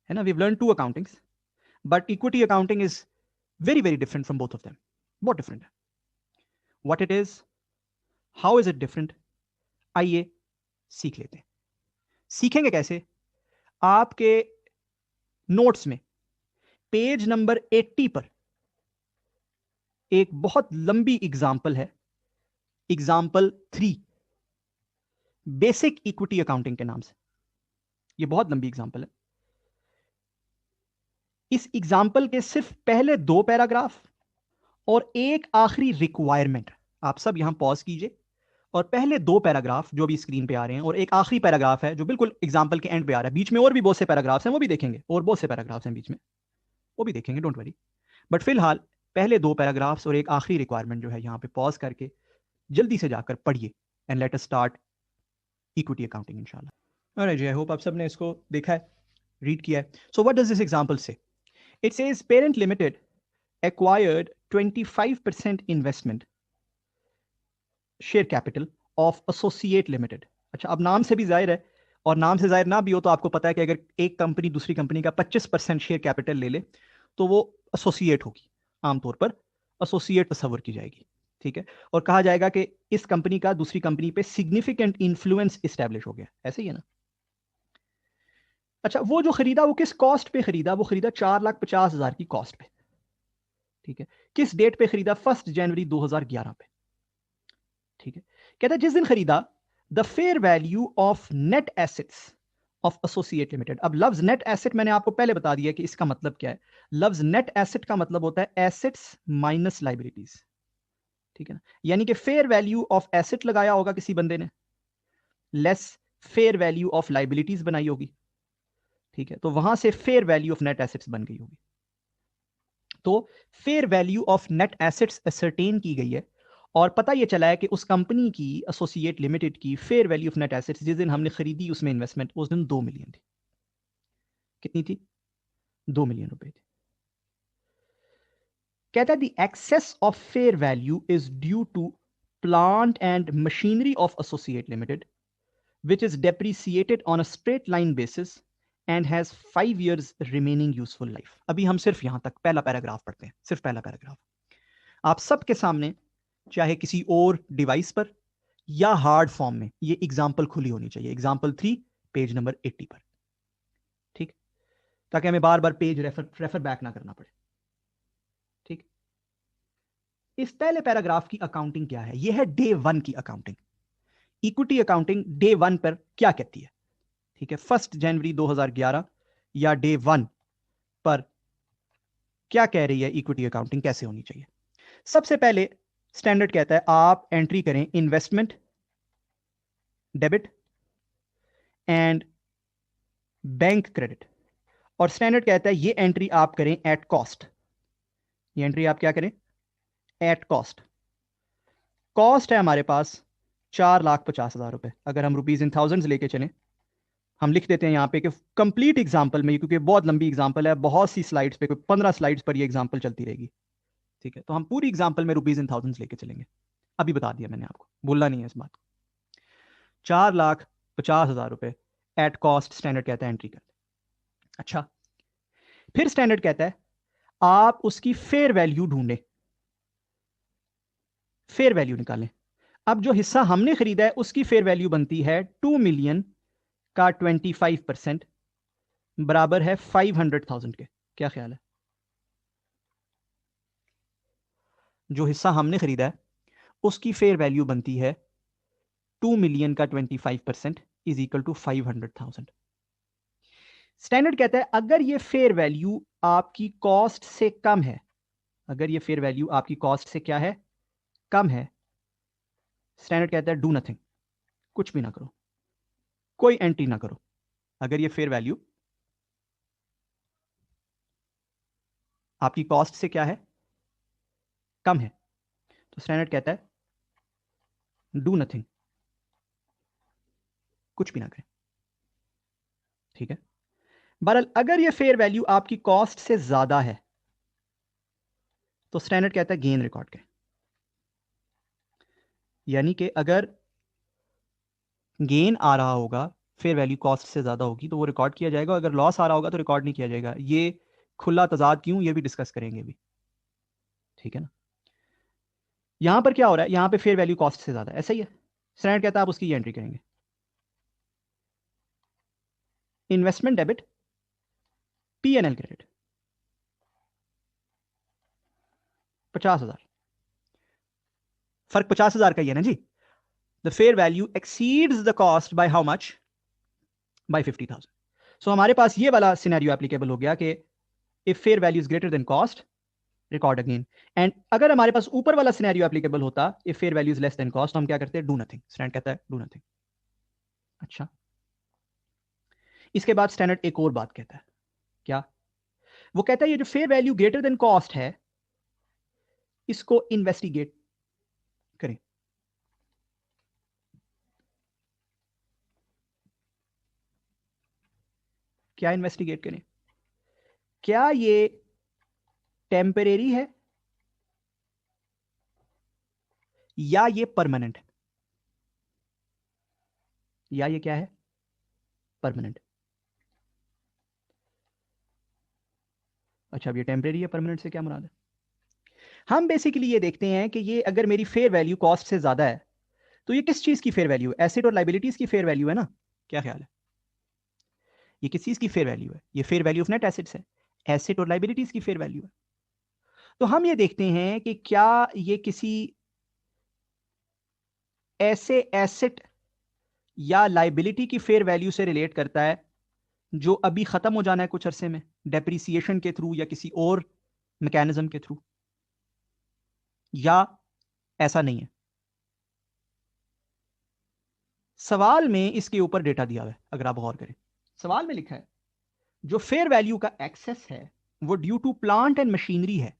ना? We have learned 2 accountings, but equity accounting is very very different from both of them. बहुत different है। what it is, how is it different, आइए सीख लेते हैं। सीखेंगे कैसे? आपके नोट्स में पेज नंबर 80 पर एक बहुत लंबी एग्जाम्पल है, एग्जाम्पल 3, बेसिक इक्विटी अकाउंटिंग के नाम से। यह बहुत लंबी एग्जाम्पल है। इस एग्जाम्पल के सिर्फ पहले 2 पैराग्राफ और एक आखिरी रिक्वायरमेंट, आप सब यहां पॉज कीजिए, और पहले 2 पैराग्राफ जो भी स्क्रीन पे आ रहे हैं, और एक आखिरी पैराग्राफ है जो बिल्कुल एग्जाम्पल के एंड पे आ रहा है। बीच में और भी बहुत से पैराग्राफ्स हैं, वो भी देखेंगे, और बहुत से पैराग्राफ्स हैं बीच में, वो भी देखेंगे, डोंट वरी। बट फिलहाल पहले 2 पैराग्राफ्स और एक आखिरी रिक्वायरमेंट जो है, यहां पे पॉज करके जल्दी से जाकर पढ़िए, and let us start equity accounting इंशाल्लाह। ऑलराइट जी, आई होप आप सबने इसको देखा है, रीड किया है। So what does this example से? It says parent limited acquired 25% investment share capital of associate limited. अच्छा, अब नाम से भी जाहिर है, और नाम से जाहिर ना भी हो तो आपको पता है कि अगर एक कंपनी दूसरी कंपनी का 25% शेयर कैपिटल ले ले तो वो एसोसिएट होगी, आमतौर पर एसोसिएट तस्वर की जाएगी। ठीक है, और कहा जाएगा कि इस कंपनी का दूसरी कंपनी पे सिग्निफिकेंट इंफ्लुएंस इस्टेब्लिश हो गया। ऐसे ही है ना? अच्छा, वो जो खरीदा वो किस कॉस्ट पे खरीदा? वो खरीदा 4,50,000 की कॉस्ट पे। ठीक है, किस डेट पे खरीदा? 1 जनवरी 2011 पे। ठीक है, कहता है जिस दिन खरीदा, the fair value of net assets of associate limited. अब लफ्ज नेट एसेट मैंने आपको पहले बता दिया कि इसका मतलब क्या है। लफ्ज नेट एसेट का मतलब होता है एसेट्स माइनस लाइबिलिटीज। ठीक है ना? यानी कि फेयर वैल्यू ऑफ एसेट लगाया होगा किसी बंदे ने, less fair value of liabilities बनाई होगी। ठीक है, तो वहां से fair value of net assets बन गई होगी। तो fair value of net assets ascertain की गई है, और पता यह चला है कि उस कंपनी की, एसोसिएट लिमिटेड की fair value of net assets जिस दिन हमने खरीदी उसमें इन्वेस्टमेंट, उस दिन 2 मिलियन थी। कितनी थी? 2 मिलियन रुपए थी। कहता है the excess of fair value is due to plant and machinery of associate limited which is depreciated on a straight line basis and has 5 years remaining useful life। अभी हम सिर्फ यहां तक पहला पैराग्राफ पढ़ते हैं, सिर्फ पहला पैराग्राफ। आप सबके सामने, चाहे किसी और डिवाइस पर या हार्ड फॉर्म में, ये एग्जाम्पल खुली होनी चाहिए, एग्जाम्पल 3 पेज नंबर 80 पर। ठीक, ताकि हमें बार बार पेज रेफर बैक ना करना पड़े। ठीक, इस पहले पैराग्राफ की अकाउंटिंग क्या है? यह है डे 1 की अकाउंटिंग। इक्विटी अकाउंटिंग डे 1 पर क्या कहती है? ठीक है, 1 जनवरी 2011 या डे 1 पर क्या कह रही है इक्विटी अकाउंटिंग कैसे होनी चाहिए? सबसे पहले स्टैंडर्ड कहता है आप एंट्री करें investment debit and bank credit, और स्टैंडर्ड कहता है ये एंट्री आप करें एट कॉस्ट। ये एंट्री आप क्या करें? At cost. कॉस्ट है हमारे पास 4,50,000 रुपए। अगर हम रुपीज इन थाउजेंड्स लेके चलें, हम लिख देते हैं यहाँ पे कि कंप्लीट एग्जांपल में, क्योंकि बहुत लंबी एग्जांपल है, बहुत सी स्लाइड्स पे, कोई 15 स्लाइड्स पर ये एग्जांपल चलती रहेगी। ठीक है, तो हम पूरी एग्जांपल में रुपीज इन थाउजेंड्स लेके चलेंगे। अभी बता दिया मैंने आपको, बोलना नहीं है इस बात को। 4,50,000 रुपए एट कॉस्ट स्टैंडर्ड कहता है एंट्री कर। अच्छा, फिर स्टैंडर्ड कहता है आप उसकी फेयर वैल्यू ढूंढें, फेयर वैल्यू निकालें। अब जो हिस्सा हमने खरीदा है उसकी फेयर वैल्यू बनती है 2 मिलियन का 25% बराबर है 500,000 के। क्या ख्याल है? जो हिस्सा हमने खरीदा है उसकी फेयर वैल्यू बनती है 2 मिलियन का 25% इज इक्वल टू 500,000। स्टैंडर्ड कहता है अगर ये फेयर वैल्यू आपकी कॉस्ट से कम है, अगर ये फेयर वैल्यू आपकी कॉस्ट से क्या है, कम है, स्टैंडर्ड कहता है डू नथिंग, कुछ भी ना करो, कोई एंट्री ना करो। अगर ये फेयर वैल्यू आपकी कॉस्ट से क्या है, कम है, तो स्टैंडर्ड कहता है डू नथिंग, कुछ भी ना करें। ठीक है। बहरहाल अगर ये फेयर वैल्यू आपकी कॉस्ट से ज्यादा है तो स्टैंडर्ड कहता है गेन रिकॉर्ड करें। यानी कि अगर गेन आ रहा होगा, फेयर वैल्यू कॉस्ट से ज्यादा होगी तो वो रिकॉर्ड किया जाएगा, अगर लॉस आ रहा होगा तो रिकॉर्ड नहीं किया जाएगा। ये खुला तजाद क्यों, ये भी डिस्कस करेंगे भी। ठीक है ना। यहां पर क्या हो रहा है, यहां पे फेयर वैल्यू कॉस्ट से ज्यादा, ऐसा ही है। स्टैंडर्ड कहता है आप उसकी एंट्री करेंगे, इन्वेस्टमेंट डेबिट, P&L क्रेडिट 50,000। फर्क 50,000 का ही है ना जी। The fair value exceeds the cost by how much, by 50,000। So हमारे पास ये वाला सिनेरियो एप्लीकेबल हो गया कि if fair value is greater than cost, record again. And अगर हमारे पास ऊपर वाला सिनेरियो एप्लीकेबल होता, if fair value is less than cost, तो हम क्या करते हैं, डू नथिंग। स्टैंडर्ड कहता है डू नथिंग। अच्छा, इसके बाद स्टैंडर्ड एक और बात कहता है। क्या? वो कहता है ये जो fair value greater than cost है इसको इन्वेस्टिगेट करें। क्या इन्वेस्टिगेट करें? क्या ये टेम्परेरी है या ये परमानेंट है? या ये क्या है, परमानेंट। अच्छा, अब ये टेम्परेरी है, परमानेंट से क्या मुराद है? हम बेसिकली ये देखते हैं कि ये अगर मेरी फेयर वैल्यू कॉस्ट से ज्यादा है तो ये किस चीज की फेयर वैल्यू है, एसेट और लाइबिलिटीज की फेयर वैल्यू है ना। क्या ख्याल है? ये किस चीज की फेयर वैल्यू है? ये fair value of net assets है, एसेट और लाइबिलिटीज की फेयर वैल्यू है। तो हम ये देखते हैं कि क्या ये किसी ऐसे एसेट या लाइबिलिटी की फेयर वैल्यू से रिलेट करता है जो अभी खत्म हो जाना है कुछ अरसे में, डेप्रिसिएशन के थ्रू या किसी और मैकेनिज्म के थ्रू, या ऐसा नहीं है। सवाल में इसके ऊपर डेटा दिया हुआ है, अगर आप गौर करें। सवाल में लिखा है जो फेयर वैल्यू का एक्सेस है वो due to plant and machinery है,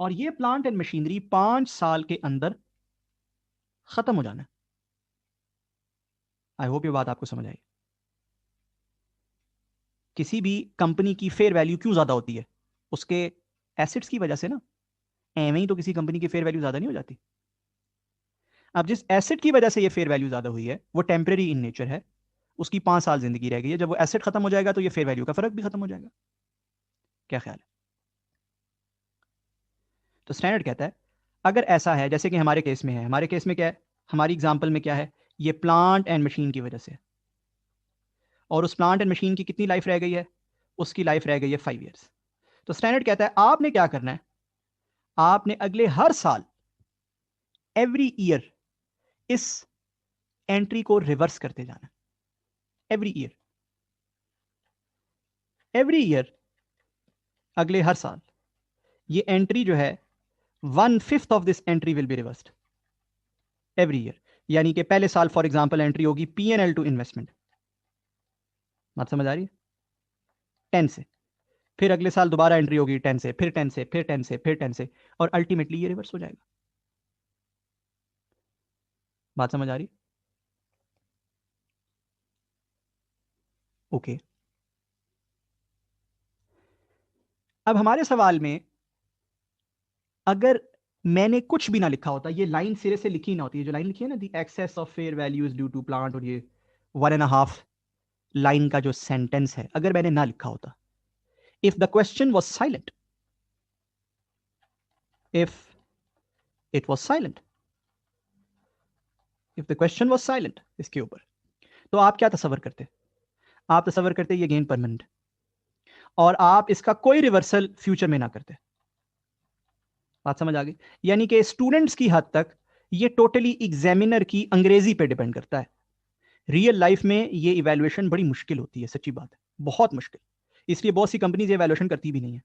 और ये प्लांट एंड मशीनरी 5 साल के अंदर खत्म हो जाना है। आई होप ये बात आपको समझ आई। किसी भी कंपनी की फेयर वैल्यू क्यों ज्यादा होती है? उसके एसेट्स की वजह से ना। एवं ही तो किसी कंपनी की फेयर वैल्यू ज्यादा नहीं हो जाती। अब जिस एसेट की वजह से ये फेयर वैल्यू ज्यादा हुई है वो टेम्परेरी इन नेचर है, उसकी 5 साल जिंदगी रह गई है, जब वो एसेट खत्म हो जाएगा तो ये फेयर वैल्यू का फर्क भी खत्म हो जाएगा। क्या ख्याल है? तो स्टैंडर्ड कहता है अगर ऐसा है, जैसे कि हमारे केस में है, हमारे केस में क्या है, हमारी एग्जांपल में क्या है, ये प्लांट एंड मशीन की वजह से, और उस प्लांट एंड मशीन की कितनी लाइफ रह गई है, उसकी लाइफ रह गई है 5 ईयर्स। तो स्टैंडर्ड कहता है आपने क्या करना है, आपने अगले हर साल, एवरी ईयर, इस एंट्री को रिवर्स करते जाना। एवरी ईयर, एवरी ईयर, अगले हर साल ये एंट्री जो है 1/5 of this entry will be reversed every year. यानी कि पहले साल फॉर एग्जांपल एंट्री होगी P&L टू इन्वेस्टमेंट, बात समझ आ रही है, 10 से। फिर अगले साल दोबारा एंट्री होगी 10 से, फिर 10 से, फिर 10 से, फिर 10 से, और अल्टीमेटली ये रिवर्स हो जाएगा। बात समझ आ रही? ओके। अब हमारे सवाल में अगर मैंने कुछ भी ना लिखा होता, ये लाइन सिरे से लिखी ना होती है, जो लाइन लिखी है ना, the excess of fair values due to plant, और ये 1.5 लाइन का जो सेंटेंस है, अगर मैंने ना लिखा होता, if the question was silent, if it was silent, if the question was silent इसके ऊपर, तो आप क्या तस्वर करते? आप तस्वर करते ये गेन परमानेंट, और आप इसका कोई रिवर्सल फ्यूचर में ना करते। बात समझ आ गई? यानी कि स्टूडेंट्स की हद तक ये टोटली एग्जामिनर की अंग्रेजी पे डिपेंड करता है। रियल लाइफ में ये इवैल्यूएशन बड़ी मुश्किल होती है, सच्ची बात है, बहुत मुश्किल। इसलिए बहुत सी कंपनीज इवैल्यूएशन करती भी नहीं है,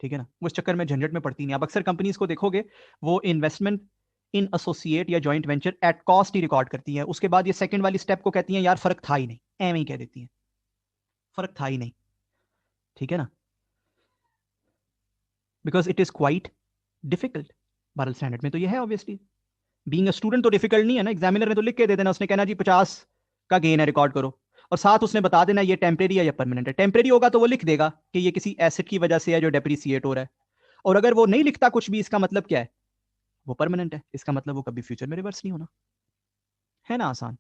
ठीक है ना, वो इस चक्कर में झंझट में पड़ती नहीं। आप अक्सर कंपनीज को देखोगे वो इन्वेस्टमेंट इन एसोसिएट या joint venture at cost he record करती है, उसके बाद ये सेकंड वाली स्टेप को कहती हैं यार फर्क था ही नहीं, एवं ही कह देती हैं फर्क था ही नहीं, ठीक है ना, because it is quite difficult. Bharat standard में तो ये है ऑब्वियसली। बीइंग अ स्टूडेंट तो डिफिकल्ट नहीं है ना, एग्जामिनर ने तो लिख के दे देना, उसने कहना जी 50 का गेन है रिकॉर्ड करो, और साथ उसने बता देना ये टेम्परेरी है या परमानेंट है। टेम्परेरी होगा तो वो लिख देगा कि ये किसी एसेट की वजह से है जो डेप्रिसिएट हो रहा है, और अगर वो नहीं लिखता कुछ भी, इसका मतलब क्या है, वो परमानेंट है, इसका मतलब वो कभी फ्यूचर में रिवर्स नहीं होना। है ना आसान?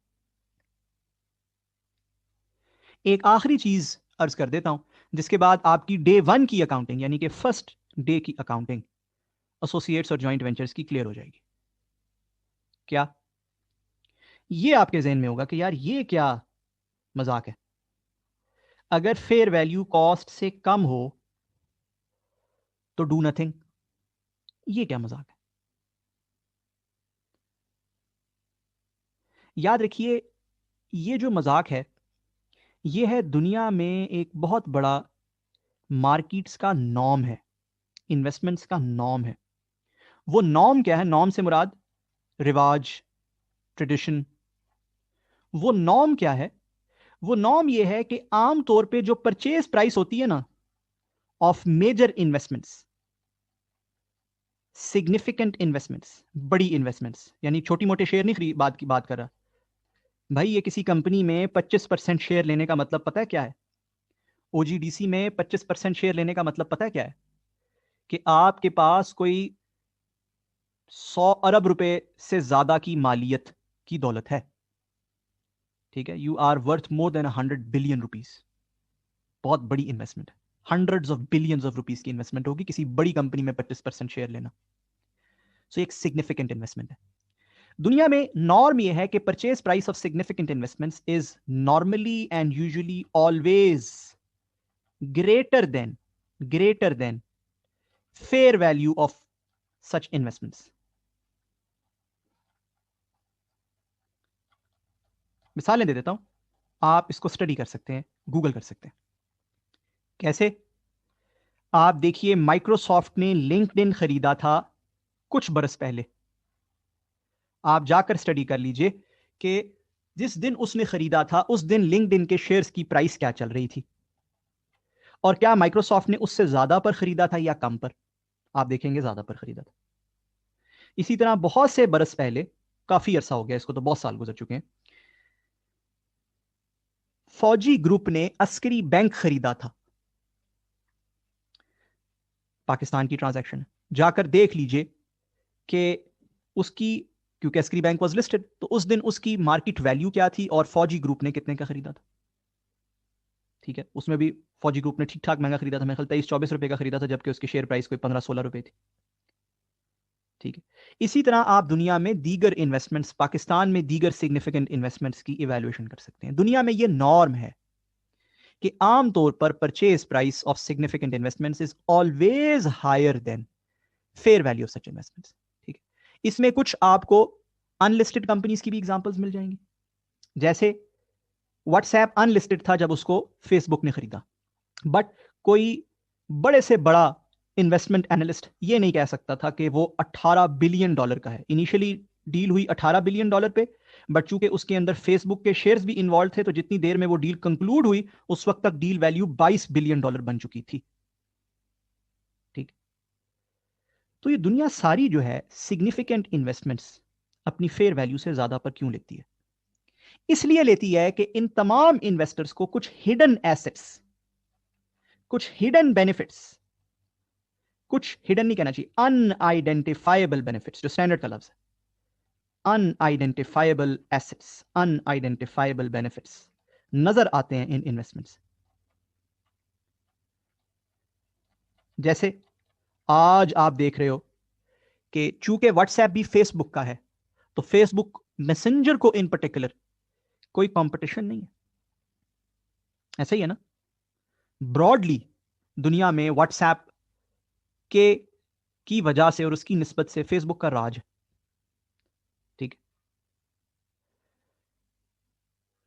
एक आखिरी चीज अर्ज कर देता हूं, जिसके बाद आपकी डे 1 की अकाउंटिंग यानी कि फर्स्ट डे की अकाउंटिंग एसोसिएट्स और जॉइंट वेंचर्स की क्लियर हो जाएगी। क्या ये आपके जहन में होगा कि यार ये क्या मजाक है, अगर फेयर वैल्यू कॉस्ट से कम हो तो डू नथिंग, ये क्या मजाक है? याद रखिए, ये जो मजाक है ये है दुनिया में एक बहुत बड़ा मार्केट्स का नॉर्म है, इन्वेस्टमेंट्स का नॉर्म है। वो नॉर्म क्या है? नॉर्म से मुराद रिवाज, ट्रेडिशन। वो नॉर्म क्या है? वो नॉर्म ये है कि आम तौर पे जो परचेज प्राइस होती है ना of major investments, significant investments, बड़ी इन्वेस्टमेंट्स, यानी छोटी मोटे शेयर नहीं खरीद बात की बात कर रहा भाई, ये किसी कंपनी में 25% शेयर लेने का मतलब पता है क्या है? ओजीडीसी में 25% शेयर लेने का मतलब पता है क्या है? कि आपके पास कोई 100 अरब रुपए से ज्यादा की मालियत की दौलत है, ठीक है, you are worth more than 100 billion rupees. बहुत बड़ी इन्वेस्टमेंट है, hundreds of billions of rupees की इन्वेस्टमेंट होगी किसी बड़ी कंपनी में 25% शेयर लेना। सो एक सिग्निफिकेंट इन्वेस्टमेंट है। दुनिया में नॉर्म यह है कि purchase price of significant investments is normally and usually always greater than fair value of such investments. मिसालें दे देता हूं, आप इसको स्टडी कर सकते हैं, गूगल कर सकते हैं। कैसे? आप देखिए, माइक्रोसॉफ्ट ने लिंक्डइन खरीदा था कुछ बरस पहले। आप जाकर स्टडी कर लीजिए कि जिस दिन उसने खरीदा था उस दिन लिंक्डइन के शेयर्स की प्राइस क्या चल रही थी, और क्या माइक्रोसॉफ्ट ने उससे ज्यादा पर खरीदा था या कम पर? आप देखेंगे ज्यादा पर खरीदा था। इसी तरह बहुत से बरस पहले, काफी अरसा हो गया इसको तो, बहुत साल गुजर चुके हैं, फौजी ग्रुप ने अस्करी बैंक खरीदा था। पाकिस्तान की ट्रांजैक्शन, जाकर देख लीजिए कि उसकी, क्योंकि अस्करी बैंक वाज लिस्टेड, तो उस दिन उसकी मार्केट वैल्यू क्या थी और फौजी ग्रुप ने कितने का खरीदा था। ठीक है, उसमें भी फौजी ग्रुप ने ठीक ठाक महंगा खरीदा था, मेरे ख्याल 23-24 रुपए का खरीदा था, जबकि उसकी शेयर प्राइस कोई 15-16 रुपए थी। ठीक है, इसी तरह आप दुनिया में दीगर इन्वेस्टमेंट्स, पाकिस्तान में दीगर सिग्निफिकेंट इन्वेस्टमेंट्स की इवैल्यूएशन कर सकते हैं। दुनिया में यह नॉर्म है कि आमतौर पर purchase price of significant investments is always higher than fair value of such investments. ठीक है, इसमें कुछ आपको अनलिस्टेड कंपनीज की भी एग्जांपल्स मिल जाएंगी। जैसे व्हाट्सएप अनलिस्टेड था जब उसको फेसबुक ने खरीदा, बट कोई बड़े से बड़ा इन्वेस्टमेंट एनालिस्ट ये नहीं कह सकता था कि वो 18 बिलियन डॉलर का है। इनिशियली डील हुई 18 बिलियन डॉलर पे, बट चूंकि उसके अंदर फेसबुक के शेयर्स भी इन्वॉल्व थे, तो जितनी देर में वो डील कंक्लूड हुई उस वक्त तक डील वैल्यू 22 बिलियन डॉलर बन चुकी थी। ठीक, तो ये दुनिया सारी जो है सिग्निफिकेंट इन्वेस्टमेंट्स अपनी फेयर वैल्यू से ज्यादा पर क्यों लेती है? इसलिए लेती है कि इन तमाम इन्वेस्टर्स को कुछ हिडन एसेट्स, कुछ हिडन बेनिफिट्स, कुछ हिडन नहीं कहना चाहिए, अनआइडेंटिफाइबल बेनिफिट्स, जो स्टैंडर्ड का लफ्ज है, अनआइडेंटिफाइबल एसेट्स, अनआइडेंटिफाइबल बेनिफिट्स नजर आते हैं इन इन्वेस्टमेंट्स। जैसे आज आप देख रहे हो कि चूंकि व्हाट्सएप भी फेसबुक का है, तो फेसबुक मैसेंजर को इन पर्टिकुलर कोई कंपटीशन नहीं है। ऐसा ही है ना, ब्रॉडली दुनिया में व्हाट्सएप के की वजह से और उसकी निस्बत से फेसबुक का राज है। ठीक है,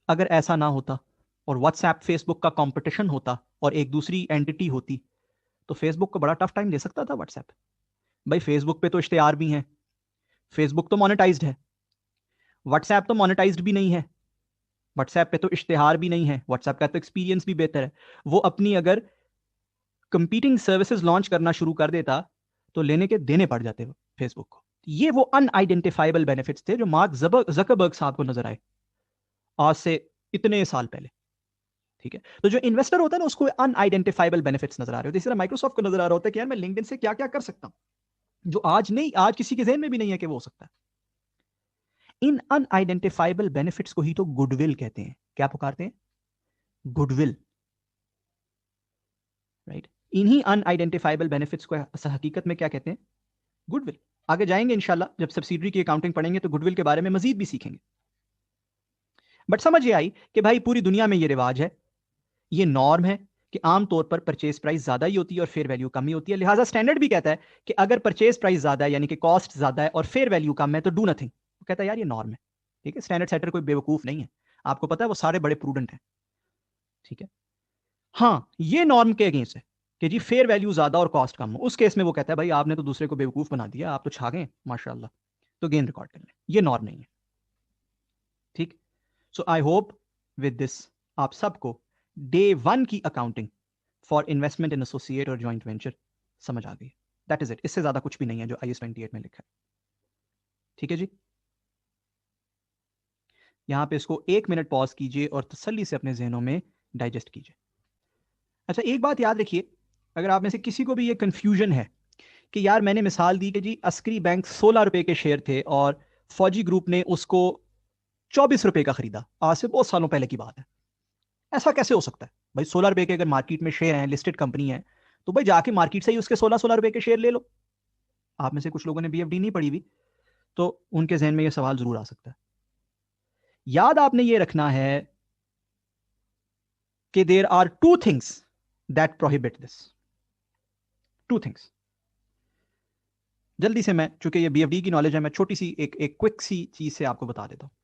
अगर ऐसा ना होता और व्हाट्सएप फेसबुक का कंपटीशन होता और एक दूसरी एंटिटी होती, तो फेसबुक को बड़ा टफ टाइम दे सकता था व्हाट्सएप। भाई फेसबुक पे तो इश्तेहार भी हैं, फेसबुक तो मोनेटाइज्ड है, व्हाट्सएप तो मोनेटाइज्ड भी नहीं है। व्हाट्सएप पे तो इश्तेहार भी नहीं है, व्हाट्सएप का तो एक्सपीरियंस भी बेहतर है। वो अपनी अगर कंपीटिंग सर्विसेज लॉन्च करना शुरू कर देता तो लेने के देने पड़ जाते फेसबुक को। ये वो अनआइडेंटिफाइबल बेनिफिट्स थे जो मार्क जकरबर्ग साहब को नजर आए आज से इतने साल पहले। ठीक है, तो जो इन्वेस्टर होता है ना उसको अनआइडेंटिफाइबल बेनिफिट्स नजर आ रहे होते हैं। इसी तरह माइक्रोसॉफ्ट को नजर आ रहा होता है कि यार मैं लिंक्डइन से क्या क्या कर सकता हूं जो आज नहीं, आज किसी के ज़हन में भी नहीं है कि वो हो सकता है। इन अनआइडेंटिफाइबल बेनिफिट्स को ही तो गुडविल कहते हैं। क्या पुकारते हैं? गुडविल। राइट, इन्हीं अनआइडेंटिफाइबल बेनिफिट्स को हकीकत में क्या कहते हैं? गुडविल। आगे जाएंगे इंशाल्लाह, जब सब्सिडरी की अकाउंटिंग पढ़ेंगे तो गुडविल के बारे में मजीद भी सीखेंगे। बट समझ ये आई कि भाई पूरी दुनिया में ये रिवाज है, ये नॉर्म है कि आमतौर पर परचेज प्राइस ज्यादा ही होती है और फेयर वैल्यू कम ही होती है। लिहाजा स्टैंडर्ड भी कहता है कि अगर परचेज प्राइस ज्यादा है यानी कि कॉस्ट ज्यादा है और फेयर वैल्यू कम है तो डू नथिंग। वो कहता है यार ये नॉर्म है। ठीक है, स्टैंडर्ड सेटर कोई बेवकूफ नहीं है, आपको पता है वो सारे बड़े प्रूडेंट हैं। ठीक है, हाँ ये नॉर्म के अगेंस्ट है कि जी फेयर वैल्यू ज्यादा और कॉस्ट कम हो। उस केस में वो कहता है भाई आपने तो दूसरे को बेवकूफ बना दिया, आप तो छा गए माशाल्लाह, तो गेन रिकॉर्ड कर लें। ये नॉर्म नहीं है। ठीक, so I hope with this आप सबको डे वन की accounting for investment in associate और जॉइंट वेंचर समझ आ गई। दैट इज इट, इससे ज्यादा कुछ भी नहीं है जो IAS 28 में लिखा है। ठीक है जी, यहां पे इसको 1 मिनट पॉज कीजिए और तसल्ली से अपने जहनों में डाइजेस्ट कीजिए। अच्छा एक बात याद रखिए, अगर आप में से किसी को भी ये कंफ्यूजन है कि यार मैंने मिसाल दी कि जी अस्करी बैंक 16 रुपए के शेयर थे और फौजी ग्रुप ने उसको 24 रुपए का खरीदा, आज से बहुत सालों पहले की बात है, ऐसा कैसे हो सकता है? भाई 16 रुपए के अगर मार्केट में शेयर हैं, लिस्टेड कंपनी है, तो भाई जाके मार्केट से ही उसके 16-16 रुपए के शेयर ले लो। आप में से कुछ लोगों ने BFD नहीं पढ़ी हुई, तो उनके जहन में यह सवाल जरूर आ सकता है। याद आपने ये रखना है कि there are two things that prohibit this. Two things, जल्दी से मैं, चूंकि ये BFD की नॉलेज है, मैं छोटी सी एक क्विक सी चीज से आपको बता देता हूं।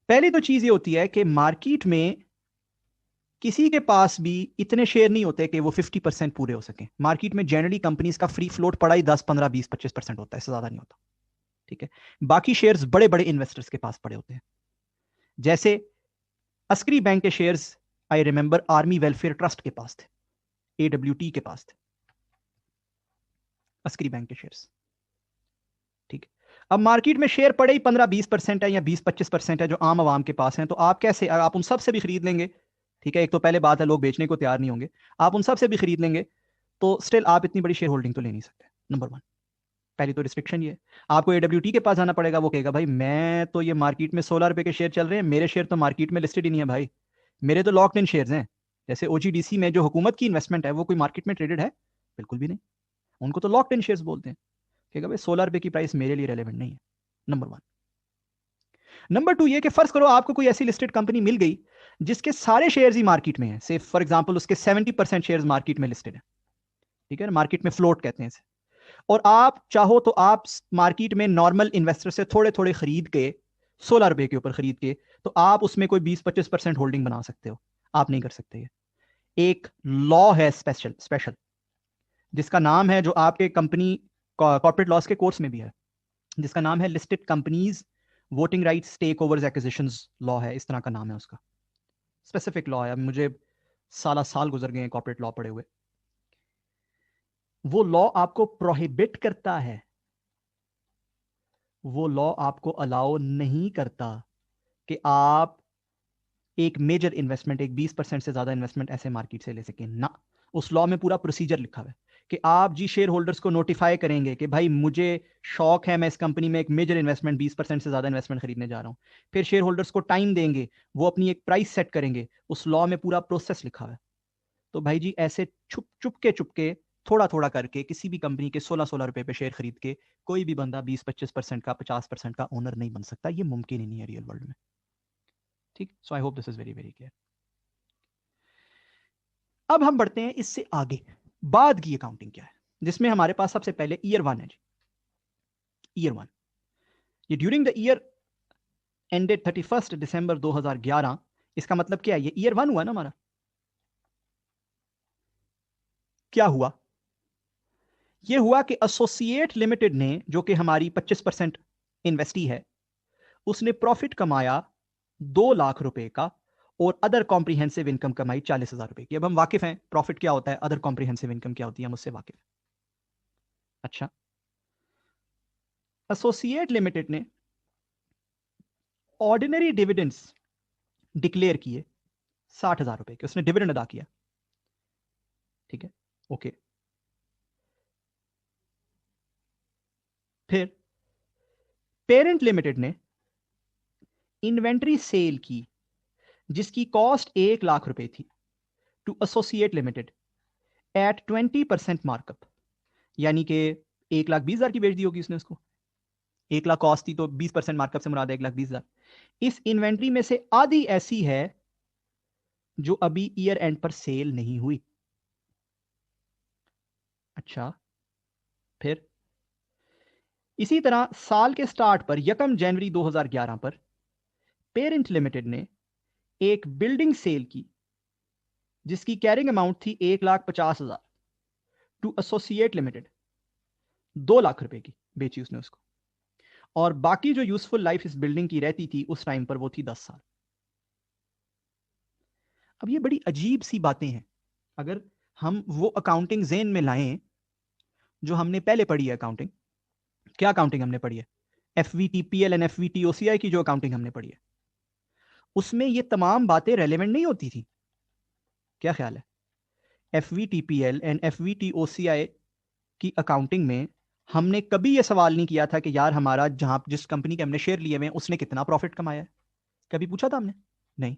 पहली तो चीज ये होती है कि मार्केट में किसी के पास भी इतने शेयर नहीं होते कि वो 50% पूरे हो सके। मार्केट में जनरली कंपनीज का फ्री फ्लोट पड़ा ही 10, 15, 20, 25% होता है, इससे ज्यादा नहीं होता। ठीक है, बाकी शेयर्स बड़े बड़े इन्वेस्टर्स के पास पड़े होते हैं। जैसे अस्करी बैंक के shares I remember army welfare trust के पास थे, AWT के पास थे अस्करी बैंक के शेयर्स। ठीक है, अब मार्केट में शेयर पड़े ही 15-20% है या 20-25% है जो आम आवाम के पास हैं, तो आप कैसे, आप उन सब से भी खरीद लेंगे। ठीक है, एक तो पहले बात है लोग बेचने को तैयार नहीं होंगे, आप उन सब से भी खरीद लेंगे तो स्टिल आप इतनी बड़ी शेयर होल्डिंग तो ले नहीं सकते। नंबर वन, पहली तो रिस्ट्रिक्शन ये है। आपको AWT के पास जाना पड़ेगा, वो कहेगा भाई मैं तो ये मार्केट में 16 रुपए के शेयर चल रहे हैं, मेरे शेयर तो मार्केट में लिस्टेड ही नहीं है भाई, मेरे तो लॉक्ड इन शेयर्स हैं। जैसे OGDC में जो हुकूमत की इन्वेस्टमेंट है वो कोई मार्केट में ट्रेडेड है? बिल्कुल भी नहीं, उनको तो लॉक्ड इन शेयर्स बोलते हैं। कहेगा भाई 16 रुपए की प्राइस मेरे लिए रेलेवेंट नहीं है। Number one. नंबर टू ये कि फर्ज करो आपको कोई ऐसी लिस्टेड कंपनी मिल गई जिसके सारे शेयर्स ही मार्केट में हैं, से फॉर एग्जांपल उसके 70% शेयर्स मार्केट में लिस्टेड है। ठीक है ना, मार्केट में फ्लोट कहते हैं इसे। और आप चाहो तो आप मार्केट में नॉर्मल इन्वेस्टर से थोड़े थोड़े खरीद के 16 रुपए के ऊपर खरीद के तो आप उसमें कोई 20-25% होल्डिंग बना सकते हो। आप नहीं कर सकते। ये एक लॉ है स्पेशल स्पेशल, जिसका नाम है, जो आपके कंपनी कॉर्पोरेट लॉस के कोर्स में भी है, जिसका नाम है listed companies voting rights takeovers acquisitions law है, इस तरह का नाम है उसका, स्पेसिफिक लॉ है। मुझे साल साल गुजर गए हैं कॉर्पोरेट लॉ पढ़े हुए। वो लॉ आपको प्रोहिबिट करता है, वो लॉ आपको अलाउ नहीं करता कि आप एक मेजर इन्वेस्टमेंट, एक 20% से ज्यादा इन्वेस्टमेंट ऐसे मार्केट से ले सकें ना। उस लॉ में पूरा प्रोसीजर लिखा हुआ है कि आप जी शेयर होल्डर्स को नोटिफाई करेंगे कि भाई मुझे शौक है, मैं इस कंपनी में एक मेजर इन्वेस्टमेंट 20% से ज्यादा इन्वेस्टमेंट खरीदने जा रहा हूं। फिर शेयर होल्डर्स को टाइम देंगे, वो अपनी एक प्राइस सेट करेंगे। उस लॉ में पूरा प्रोसेस लिखा हुआ है। तो भाई जी ऐसे चुपके थोड़ा थोड़ा करके किसी भी कंपनी के 16-16 रुपए पे शेयर खरीद के कोई भी बंदा 20-25% का 50% का ओनर नहीं बन सकता। ये मुमकिन ही नहीं है रियल वर्ल्ड में। ठीक, so I hope this is very very clear. अब हम बढ़ते हैं इससे आगे, बाद की अकाउंटिंग क्या है, जिसमें हमारे पास सबसे पहले ईयर 1 है जी। ईयर 1, ये ड्यूरिंग द ईयर एंडेड 31 दिसंबर 2011। इसका मतलब क्या है, ये ईयर 1 हुआ ना हमारा। क्या हुआ, ये हुआ कि एसोसिएट लिमिटेड ने, जो कि हमारी 25% इन्वेस्टी है, उसने प्रॉफिट कमाया 2 लाख रुपए का, और अदर कॉम्प्रिहेंसिव इनकम कमाई 40,000 रुपए की। अब हम वाकिफ हैं प्रॉफिट क्या होता है, अदर कॉम्प्रिहेंसिव इनकम क्या होती है, हम उससे वाकिफ हैं। अच्छा, एसोसिएट लिमिटेड ने ऑर्डिनरी डिविडेंड्स डिक्लेयर किए 60,000 रुपए के, उसने डिविडेंड अदा किया। ठीक है, ओके। फिर पेरेंट लिमिटेड ने इन्वेंट्री सेल की जिसकी कॉस्ट 1 लाख रुपए थी, to associate limited at 20% markup. यानी कि 1,20,000 की बेच दी होगी उसने उसको। 1 लाख कॉस्ट थी तो 20% मार्कअप से मुराद है 1,20,000। इस इन्वेंट्री में से आधी ऐसी है जो अभी ईयर एंड पर सेल नहीं हुई। अच्छा, फिर इसी तरह साल के स्टार्ट पर 1 जनवरी 2011 पर पेरेंट लिमिटेड ने एक बिल्डिंग सेल की जिसकी कैरिंग अमाउंट थी 1,50,000 टू एसोसिएट लिमिटेड। 2 लाख रुपए की बेची उसने उसको, और बाकी जो यूजफुल लाइफ इस बिल्डिंग की रहती थी उस टाइम पर वो थी 10 साल। अब ये बड़ी अजीब सी बातें हैं, अगर हम वो अकाउंटिंग जेन में लाएं जो हमने पहले पढ़ी है अकाउंटिंग। क्या अकाउंटिंग हमने पढ़ी है, FVTPL एंड FVTOCI की जो अकाउंटिंग हमने पढ़ी है, उसमें ये तमाम बातें रेलेवेंट नहीं होती थी। क्या ख्याल है, FVTPL एंड FVTOCI की अकाउंटिंग में हमने कभी यह सवाल नहीं किया था कि यार हमारा जहां जिस कंपनी के हमने शेयर लिए हुए हैं उसने कितना प्रॉफिट कमाया है। कभी पूछा था हमने, नहीं।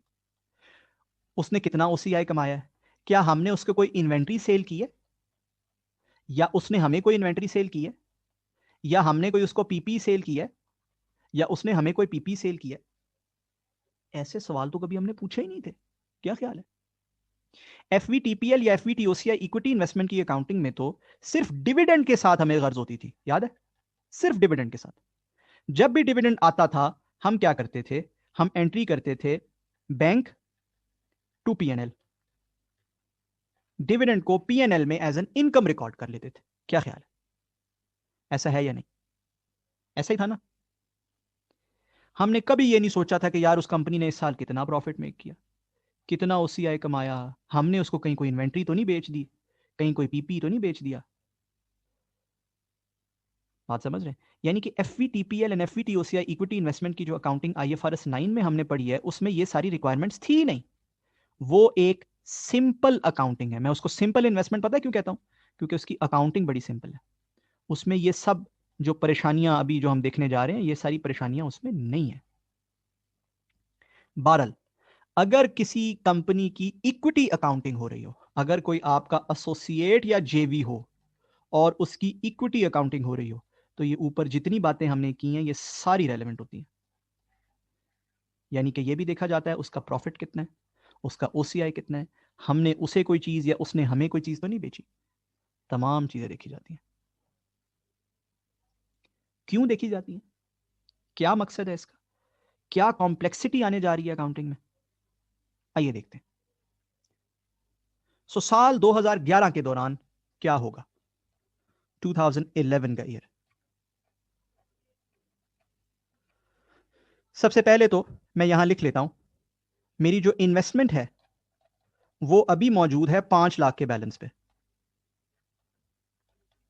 उसने कितना OCI कमाया है, क्या हमने उसको कोई इन्वेंट्री सेल की है, या उसने हमें कोई इन्वेंट्री सेल की है, या हमने कोई उसको पीपी सेल की है, या उसने हमें कोई पीपी सेल किया है। ऐसे सवाल तो कभी हमने पूछे ही नहीं थे। क्या ख्याल है, FVTPL या FVTOCI इक्विटी इन्वेस्टमेंट की अकाउंटिंग में तो सिर्फ डिविडेंड के साथ हमें गर्ज होती थी, याद है, सिर्फ डिविडेंड के साथ। जब भी डिविडेंड आता था हम क्या करते थे, हम एंट्री करते थे बैंक टू PNL, डिविडेंड को PNL में एज एन इनकम रिकॉर्ड कर लेते थे। क्या ख्याल है, ऐसा है या नहीं, ऐसा ही था ना। हमने कभी ये नहीं सोचा था कि यार उस कंपनी ने इस साल कितना प्रॉफिट मेक किया, कितना OCI कमाया, हमने उसको कहीं कोई इन्वेंट्री तो नहीं बेच दी, कहीं कोई पीपी तो नहीं बेच दिया। बात समझ रहे हैं, यानी कि FVTPL and FVTOCI equity investment की जो अकाउंटिंग IFRS 9 में हमने पढ़ी है उसमें ये सारी रिक्वायरमेंट्स थी ही नहीं। वो एक सिंपल अकाउंटिंग है। मैं उसको सिंपल इन्वेस्टमेंट पता है क्यों कहता हूं, क्योंकि उसकी अकाउंटिंग बड़ी सिंपल है। उसमें ये सब जो परेशानियां अभी जो हम देखने जा रहे हैं ये सारी परेशानियां उसमें नहीं है। बहरहाल, अगर किसी कंपनी की इक्विटी अकाउंटिंग हो रही हो, अगर कोई आपका एसोसिएट या जेवी हो और उसकी इक्विटी अकाउंटिंग हो रही हो, तो ये ऊपर जितनी बातें हमने की हैं ये सारी रेलेवेंट होती हैं। यानी कि ये भी देखा जाता है उसका प्रॉफिट कितना है, उसका OCI कितना है, हमने उसे कोई चीज या उसने हमें कोई चीज तो नहीं बेची। तमाम चीजें देखी जाती हैं। क्यों देखी जाती हैं, क्या मकसद है इसका, क्या कॉम्प्लेक्सिटी आने जा रही है अकाउंटिंग में, आइए देखते हैं। साल 2011 के दौरान क्या होगा, 2011 का ईयर। सबसे पहले तो मैं यहां लिख लेता हूं, मेरी जो इन्वेस्टमेंट है वो अभी मौजूद है 5 लाख के बैलेंस पे।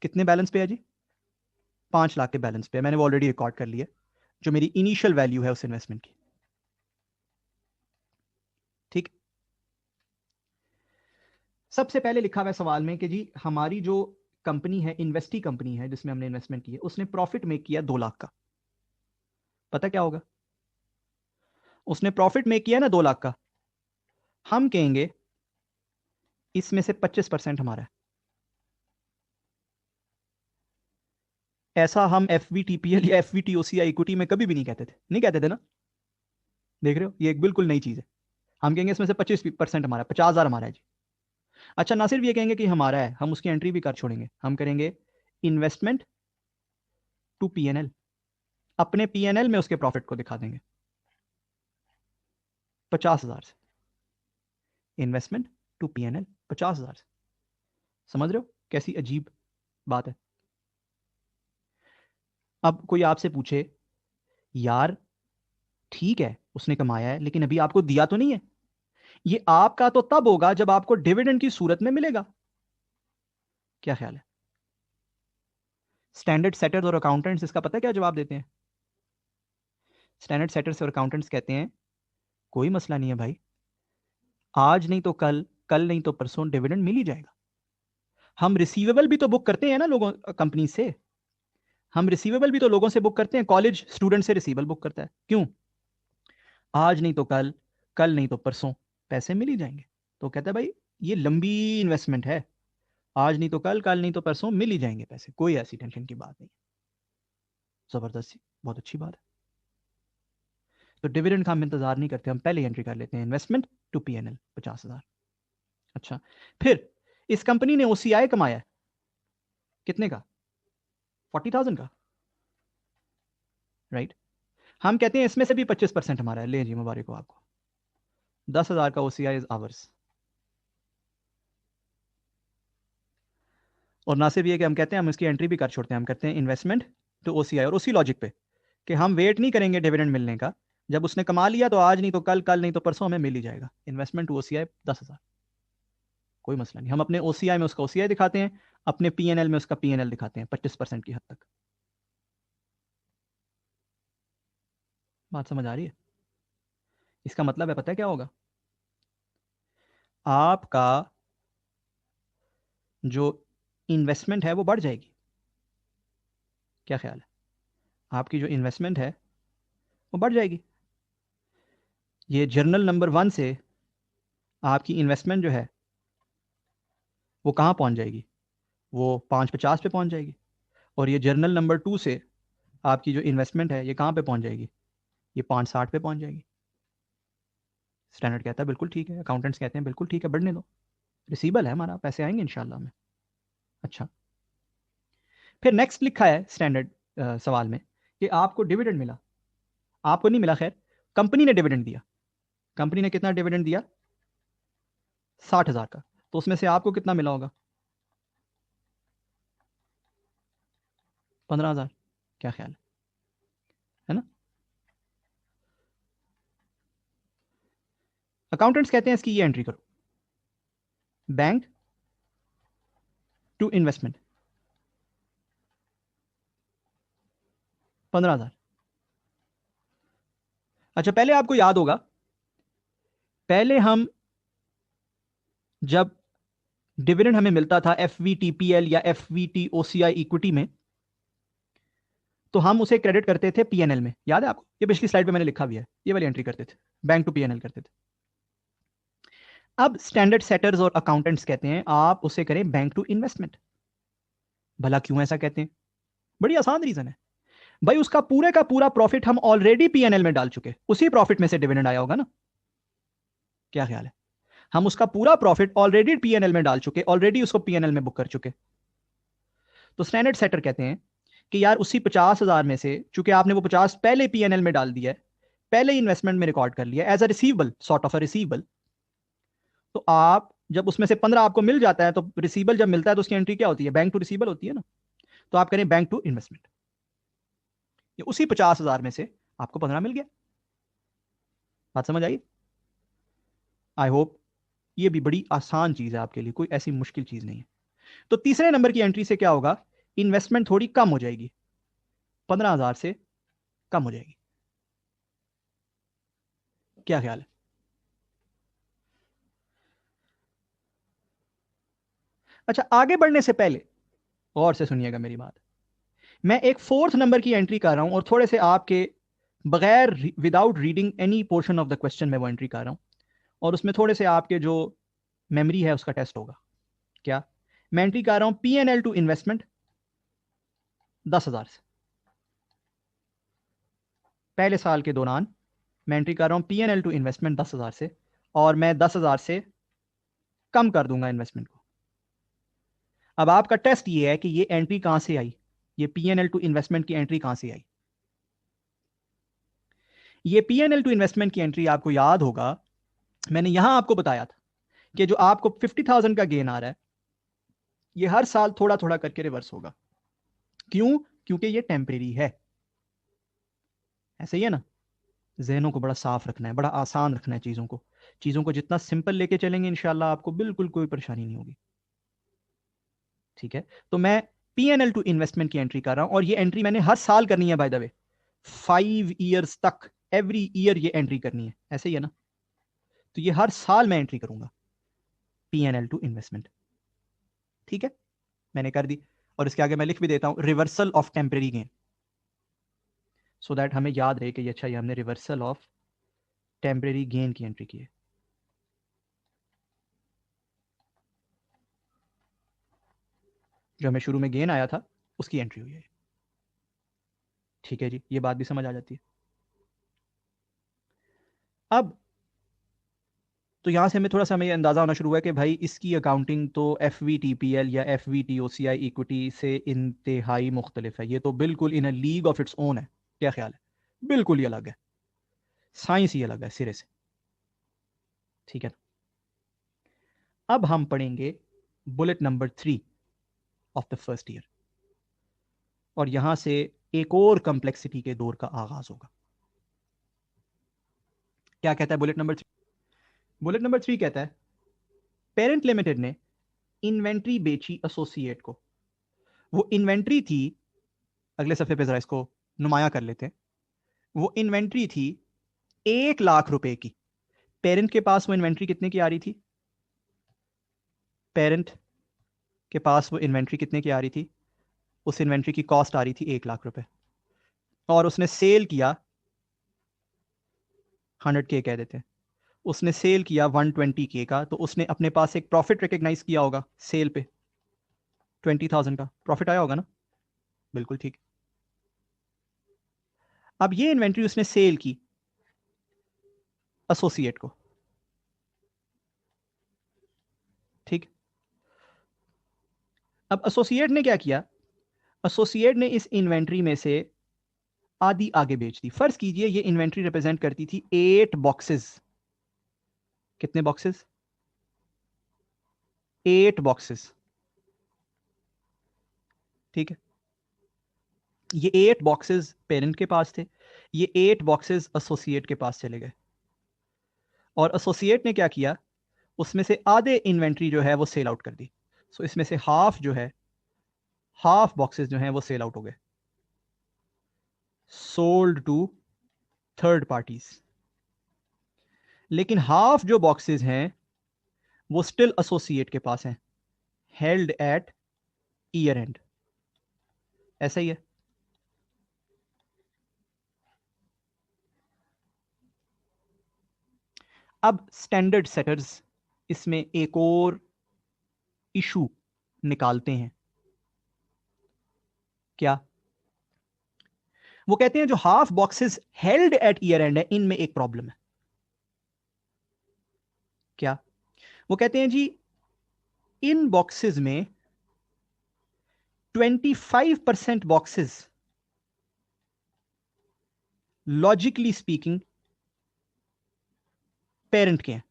कितने बैलेंस पे है जी, 5 लाख के बैलेंस पे। मैंने वो ऑलरेडी रिकॉर्ड कर लिया जो मेरी इनिशियल वैल्यू है उस इन्वेस्टमेंट की। ठीक, सबसे पहले लिखा हुआ है सवाल में कि जी हमारी जो कंपनी है, इन्वेस्टी कंपनी है जिसमें हमने इन्वेस्टमेंट की है, उसने प्रॉफिट मेक किया 2 लाख का। पता क्या होगा, उसने प्रॉफिट मेक किया ना 2 लाख का, हम कहेंगे इसमें से 25% हमारा है। ऐसा हम FVTPL या FVTOCI इक्विटी में कभी भी नहीं कहते थे, नहीं कहते थे ना। देख रहे हो, ये एक बिल्कुल नई चीज है। हम कहेंगे इसमें से 25% हमारा है, 50,000 हमारा है जी। अच्छा, ना सिर्फ ये कहेंगे कि हमारा है, हम उसकी एंट्री भी कर छोड़ेंगे। हम करेंगे इन्वेस्टमेंट टू PNL, अपने PNL में उसके प्रॉफिट को दिखा देंगे 50,000 से। इन्वेस्टमेंट टू PNL 50,000 से। समझ रहे हो कैसी अजीब बात है। अब कोई आपसे पूछे, यार ठीक है उसने कमाया है, लेकिन अभी आपको दिया तो नहीं है। ये आपका तो तब होगा जब आपको डिविडेंड की सूरत में मिलेगा। क्या ख्याल है? स्टैंडर्ड सेटर्स और अकाउंटेंट्स इसका पता है क्या जवाब देते हैं? स्टैंडर्ड सेटर्स और अकाउंटेंट्स कहते हैं कोई मसला नहीं है भाई, आज नहीं तो कल, कल नहीं तो परसों डिविडेंड मिल ही जाएगा। हम रिसीवेबल भी तो बुक करते हैं ना लोगों, कंपनी से। हम रिसीवेबल भी तो लोगों से बुक करते हैं। कॉलेज स्टूडेंट से रिसीवेबल बुक करता है, क्यों? आज नहीं तो कल, कल नहीं तो परसों पैसे मिल ही जाएंगे। तो कहता है भाई ये लंबी इन्वेस्टमेंट है, आज नहीं तो कल नहीं तो परसों मिल ही जाएंगे पैसे, कोई ऐसी टेंशन की बात नहीं। जबरदस्ती, बहुत अच्छी बात है। तो डिविडेंड का हम इंतजार नहीं करते, हम पहले एंट्री कर लेते हैं इन्वेस्टमेंट टू PNL 50,000। अच्छा, फिर इस कंपनी ने OCI कमाया है कितने का? 40,000 का, राइट। हम कहते हैं इसमें से भी 25% हमारा है। ले जी मुबारक हो आपको, 10,000 का OCI इज आवर्स। और ना सिर्फ ये कि हम कहते हैं, हम इसकी एंट्री भी कर छोड़ते हैं। हम कहते हैं इन्वेस्टमेंट टू OCI, और उसी लॉजिक पे कि हम वेट नहीं करेंगे डिविडेंड मिलने का। जब उसने कमा लिया तो आज नहीं तो कल, कल नहीं तो परसों हमें मिल ही जाएगा। इन्वेस्टमेंट टू OCI 10,000, कोई मसला नहीं। हम अपने OCI में उसका OCI दिखाते हैं, अपने PNL में उसका PNL दिखाते हैं 25% की हद तक। बात समझ आ रही है? इसका मतलब है, पता है क्या होगा? आपका जो इन्वेस्टमेंट है वो बढ़ जाएगी। क्या ख्याल है? आपकी जो इन्वेस्टमेंट है वो बढ़ जाएगी। ये जर्नल नंबर 1 से आपकी इन्वेस्टमेंट जो है वो कहाँ पहुंच जाएगी? वो 550 पे पहुंच जाएगी। और ये जर्नल नंबर 2 से आपकी जो इन्वेस्टमेंट है ये कहाँ पे पहुंच जाएगी? ये 560 पे पहुंच जाएगी। स्टैंडर्ड कहता है बिल्कुल ठीक है, अकाउंटेंट्स कहते हैं बिल्कुल ठीक है, बढ़ने दो, रिसीबल है हमारा, पैसे आएंगे इंशाल्लाह में। अच्छा, फिर नेक्स्ट लिखा है स्टैंडर्ड सवाल में कि आपको डिविडेंड मिला। आपको नहीं मिला, खैर कंपनी ने डिविडेंड दिया। कंपनी ने कितना डिविडेंड दिया? 60,000 का। तो उसमें से आपको कितना मिला होगा? 15,000। क्या ख्याल है ना? अकाउंटेंट्स कहते हैं इसकी ये एंट्री करो, बैंक टू इन्वेस्टमेंट 15,000। अच्छा, पहले आपको याद होगा, पहले हम जब डिविडेंड हमें मिलता था FVTPL या FVTOCI इक्विटी में, तो हम उसे क्रेडिट करते थे PNL में। याद है आपको? ये पिछली स्लाइड पे मैंने लिखा भी है, ये वाली एंट्री करते थे, बैंक टू PNL करते थे। अब स्टैंडर्ड सेटर्स और अकाउंटेंट्स कहते हैं आप उसे करें बैंक टू इन्वेस्टमेंट। भला क्यों ऐसा कहते हैं? बड़ी आसान रीजन है भाई, उसका पूरे का पूरा प्रॉफिट हम ऑलरेडी PNL में डाल चुके, उसी प्रॉफिट में से डिविडेंड आया होगा ना। क्या ख्याल है? हम उसका पूरा प्रॉफिट ऑलरेडी PNL में डाल चुके, ऑलरेडी उसको PNL में बुक कर चुके। तो स्टैंडर्ड सेटर कहते हैं कि यार उसी 50,000 में से, चूंकि आपने वो 50 पहले PNL में डाल दिया है, पहले इन्वेस्टमेंट में रिकॉर्ड कर लिया as a receivable, sort of a receivable, तो आप जब उसमें से 15 आपको मिल जाता है, तो रिसीवेबल जब मिलता है तो उसकी एंट्री क्या होती है? बैंक टू रिसीवेबल होती है ना। तो आप करें बैंक टू इन्वेस्टमेंट। ये उसी 50,000 में से आपको 15 मिल गया। बात समझ आई? आई होप ये भी बड़ी आसान चीज है आपके लिए, कोई ऐसी मुश्किल चीज नहीं है। तो तीसरे नंबर की एंट्री से क्या होगा? इन्वेस्टमेंट थोड़ी कम हो जाएगी, 15,000 से कम हो जाएगी। क्या ख्याल है? अच्छा, आगे बढ़ने से पहले गौर से सुनिएगा मेरी बात। मैं एक फोर्थ नंबर की एंट्री कर रहा हूं, और थोड़े से आपके बगैर, without reading any portion of the question में वो एंट्री कर रहा हूं, और उसमें थोड़े से आपके जो मेमोरी है उसका टेस्ट होगा। क्या? मैं एंट्री कर रहा हूं P&L टू इन्वेस्टमेंट 10,000 से, पहले साल के दौरान मैं एंट्री कर रहा हूं P&L टू इन्वेस्टमेंट 10,000 से, और मैं 10,000 से कम कर दूंगा इन्वेस्टमेंट को। अब आपका टेस्ट ये है कि ये एंट्री कहां से आई, ये P&L टू इन्वेस्टमेंट की एंट्री कहां से आई। ये P&L टू इन्वेस्टमेंट की एंट्री आपको याद होगा, मैंने यहां आपको बताया था कि जो आपको 50,000 का गेन आ रहा है, ये हर साल थोड़ा थोड़ा करके रिवर्स होगा। क्यों? क्योंकि ये टेम्परेरी है। ऐसे ही है ना? जहनों को बड़ा साफ रखना है, बड़ा आसान रखना है चीज़ों को जितना सिंपल लेके चलेंगे इंशाल्लाह आपको बिल्कुल कोई परेशानी नहीं होगी। ठीक है, तो मैं P&L टू इन्वेस्टमेंट की एंट्री कर रहा हूं, और ये एंट्री मैंने हर साल करनी है बाय द वे, 5 ईयर्स तक, एवरी ईयर ये एंट्री करनी है। ऐसे ही है ना? तो ये हर साल मैं एंट्री करूंगा P&L टू इन्वेस्टमेंट। ठीक है, मैंने कर दी, और इसके आगे मैं लिख भी देता हूं reversal of temporary gain, so that हमें याद रहे कि अच्छा ये हमने रिवर्सल ऑफ टेम्परेरी गेन की एंट्री की है। जो हमें शुरू में गेन आया था उसकी एंट्री हुई है। ठीक है जी, ये बात भी समझ आ जाती है। अब तो यहां से हमें थोड़ा सा हमें अंदाजा होना शुरू हुआ है कि भाई इसकी अकाउंटिंग तो FVTPL या FVTOCI इक्विटी से इंतहाई मुख्तलिफ है। ये तो बिल्कुल in a league of its own है। क्या ख्याल है? बिल्कुल ही अलग है, साइंस ही अलग है सिरे से। ठीक है, अब हम पढ़ेंगे bullet number 3 of the first year, और यहां से एक और कंप्लेक्सिटी के दौर का आगाज होगा। क्या कहता है बुलेट नंबर 3? बुलेट नंबर 3 कहता है पेरेंट लिमिटेड ने इन्वेंट्री बेची एसोसिएट को। वो इन्वेंट्री थी, अगले सफे पे जरा इसको नुमाया कर लेते हैं। वो इन्वेंट्री थी 1 लाख रुपए की। पेरेंट के पास वो इन्वेंट्री कितने की आ रही थी? पेरेंट के पास वो इन्वेंट्री कितने की आ रही थी? उस इन्वेंट्री की कॉस्ट आ रही थी 1 लाख रुपए, और उसने सेल किया 100K कह देते हैं, उसने सेल किया 120K का, तो उसने अपने पास एक प्रॉफिट रिकग्नाइज किया होगा सेल पे, 20,000 का प्रॉफिट आया होगा ना? बिल्कुल ठीक। अब ये इन्वेंट्री उसने सेल की एसोसिएट को। ठीक, अब एसोसिएट ने क्या किया? एसोसिएट ने इस इन्वेंट्री में से आधी आगे बेच दी। फर्ज कीजिए ये इन्वेंट्री रिप्रेजेंट करती थी 8 बॉक्सेस। कितने बॉक्सेस? 8 बॉक्सेस। ठीक है, ये 8 बॉक्सेस पेरेंट के पास थे, ये 8 बॉक्सेस एसोसिएट के पास चले गए, और एसोसिएट ने क्या किया? उसमें से आधे इन्वेंट्री जो है वो सेल आउट कर दी। सो इसमें से हाफ जो है, हाफ बॉक्सेस जो हैं वो सेल आउट हो गए, सोल्ड टू थर्ड पार्टीज। लेकिन हाफ जो बॉक्सेस हैं वो स्टिल एसोसिएट के पास हैं, हेल्ड एट ईयर एंड। ऐसा ही है। अब स्टैंडर्ड सेटर्स इसमें एक और इशू निकालते हैं। क्या? वो कहते हैं जो half boxes held at year and है इनमें एक प्रॉब्लम है। क्या? वो कहते हैं जी इन बॉक्सेस में 25% बॉक्सेस लॉजिकली स्पीकिंग पेरेंट के हैं।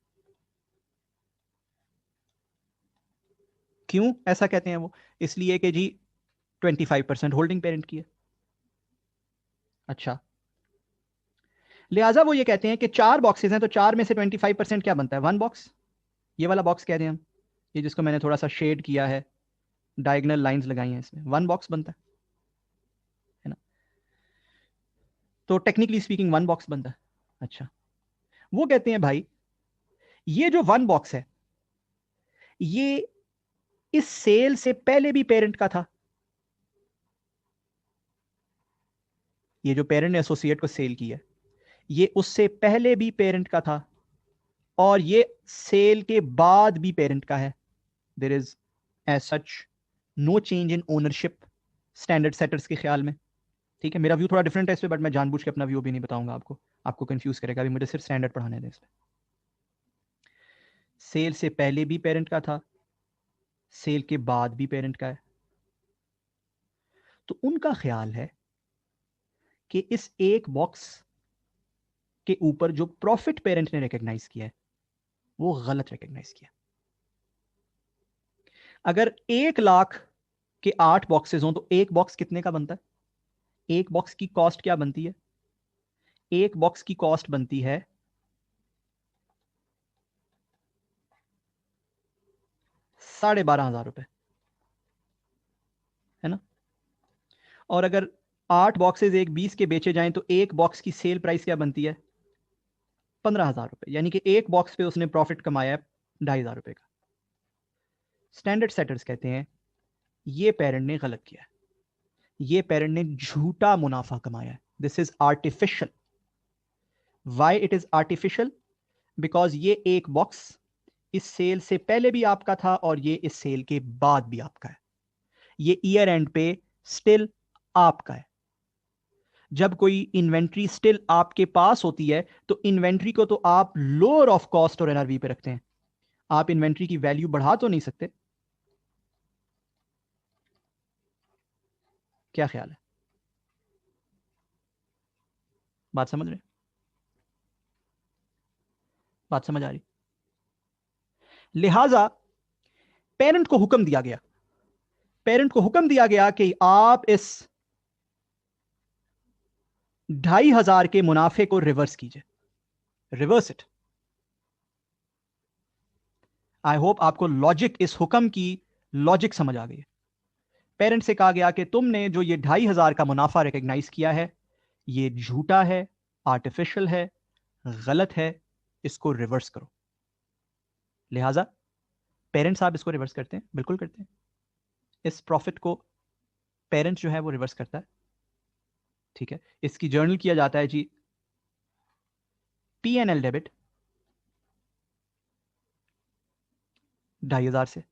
क्यों ऐसा कहते हैं वो? इसलिए कि जी 25% होल्डिंग पेरेंट की है। अच्छा, लिहाजा वो ये कहते हैं कि 4 बॉक्सेस हैं, तो 4 में से 25% क्या बनता है? 1 बॉक्स। ये वाला बॉक्स कह दें हम, ये जिसको मैंने थोड़ा सा शेड किया है, डायगोनल लाइंस लगाई हैं इसमें, 1 बॉक्स बनता है ना? तो टेक्निकली स्पीकिंग 1 बॉक्स बनता है। अच्छा, वो कहते हैं भाई ये जो 1 बॉक्स है ये इस सेल से पहले भी पेरेंट का था। ये जो पेरेंट ने एसोसिएट को सेल किया ये उससे पहले भी पेरेंट का था। और ये सेल के बाद भी पेरेंट का है। There is as such no change in ownership standard setters के ख्याल में। ठीक है, मेरा व्यू थोड़ा डिफरेंट है इस पे, बट मैं जानबूझ के अपना व्यू भी नहीं बताऊंगा आपको, आपको कंफ्यूज करेगा। अभी मुझे सिर्फ स्टैंडर्ड पढ़ाने दें इस पे। सेल से पहले भी पेरेंट का था, सेल के बाद भी पेरेंट का है। तो उनका ख्याल है कि इस एक बॉक्स के ऊपर जो प्रॉफिट पेरेंट ने रिकॉग्नाइज किया है वो गलत रिकॉग्नाइज किया। अगर 1 लाख के 8 बॉक्सेस हों तो एक बॉक्स कितने का बनता है? एक बॉक्स की कॉस्ट क्या बनती है? एक बॉक्स की कॉस्ट बनती है 12,500 रुपए, है ना? और अगर 8 बॉक्सेस एक 20 के बेचे जाएं तो एक बॉक्स की सेल प्राइस क्या बनती है? 15,000 रुपए। यानी कि एक बॉक्स पे उसने प्रॉफिट कमाया है 2,500 रुपए का। स्टैंडर्ड सेटर्स कहते हैं ये पेरेंट ने गलत किया है, ये पेरेंट ने झूठा मुनाफा कमाया है। This is artificial. Why it is artificial? Because ये एक बॉक्स इस सेल से पहले भी आपका था और ये इस सेल के बाद भी आपका है। ये ईयर एंड पे स्टिल आपका है। जब कोई इन्वेंट्री स्टिल आपके पास होती है तो इन्वेंट्री को तो आप लोअर ऑफ कॉस्ट और एनआरवी पे रखते हैं, आप इन्वेंट्री की वैल्यू बढ़ा तो नहीं सकते। क्या ख्याल है? बात समझ रहे? बात समझ आ रही? लिहाजा पेरेंट को हुक्म दिया गया, पेरेंट को हुक्म दिया गया कि आप इस 2,500 के मुनाफे को रिवर्स कीजिए, रिवर्स इट। आई होप आपको लॉजिक, इस हुक्म की लॉजिक समझ आ गई है। पेरेंट से कहा गया कि तुमने जो ये 2,500 का मुनाफा रिकॉग्नाइज किया है ये झूठा है, आर्टिफिशियल है, गलत है, इसको रिवर्स करो। लिहाजा पेरेंट्स आप इसको रिवर्स करते हैं? बिल्कुल करते हैं। इस प्रॉफिट को पेरेंट्स जो है वो रिवर्स करता है। ठीक है, इसकी जर्नल किया जाता है जी P&L डेबिट 2,500 से।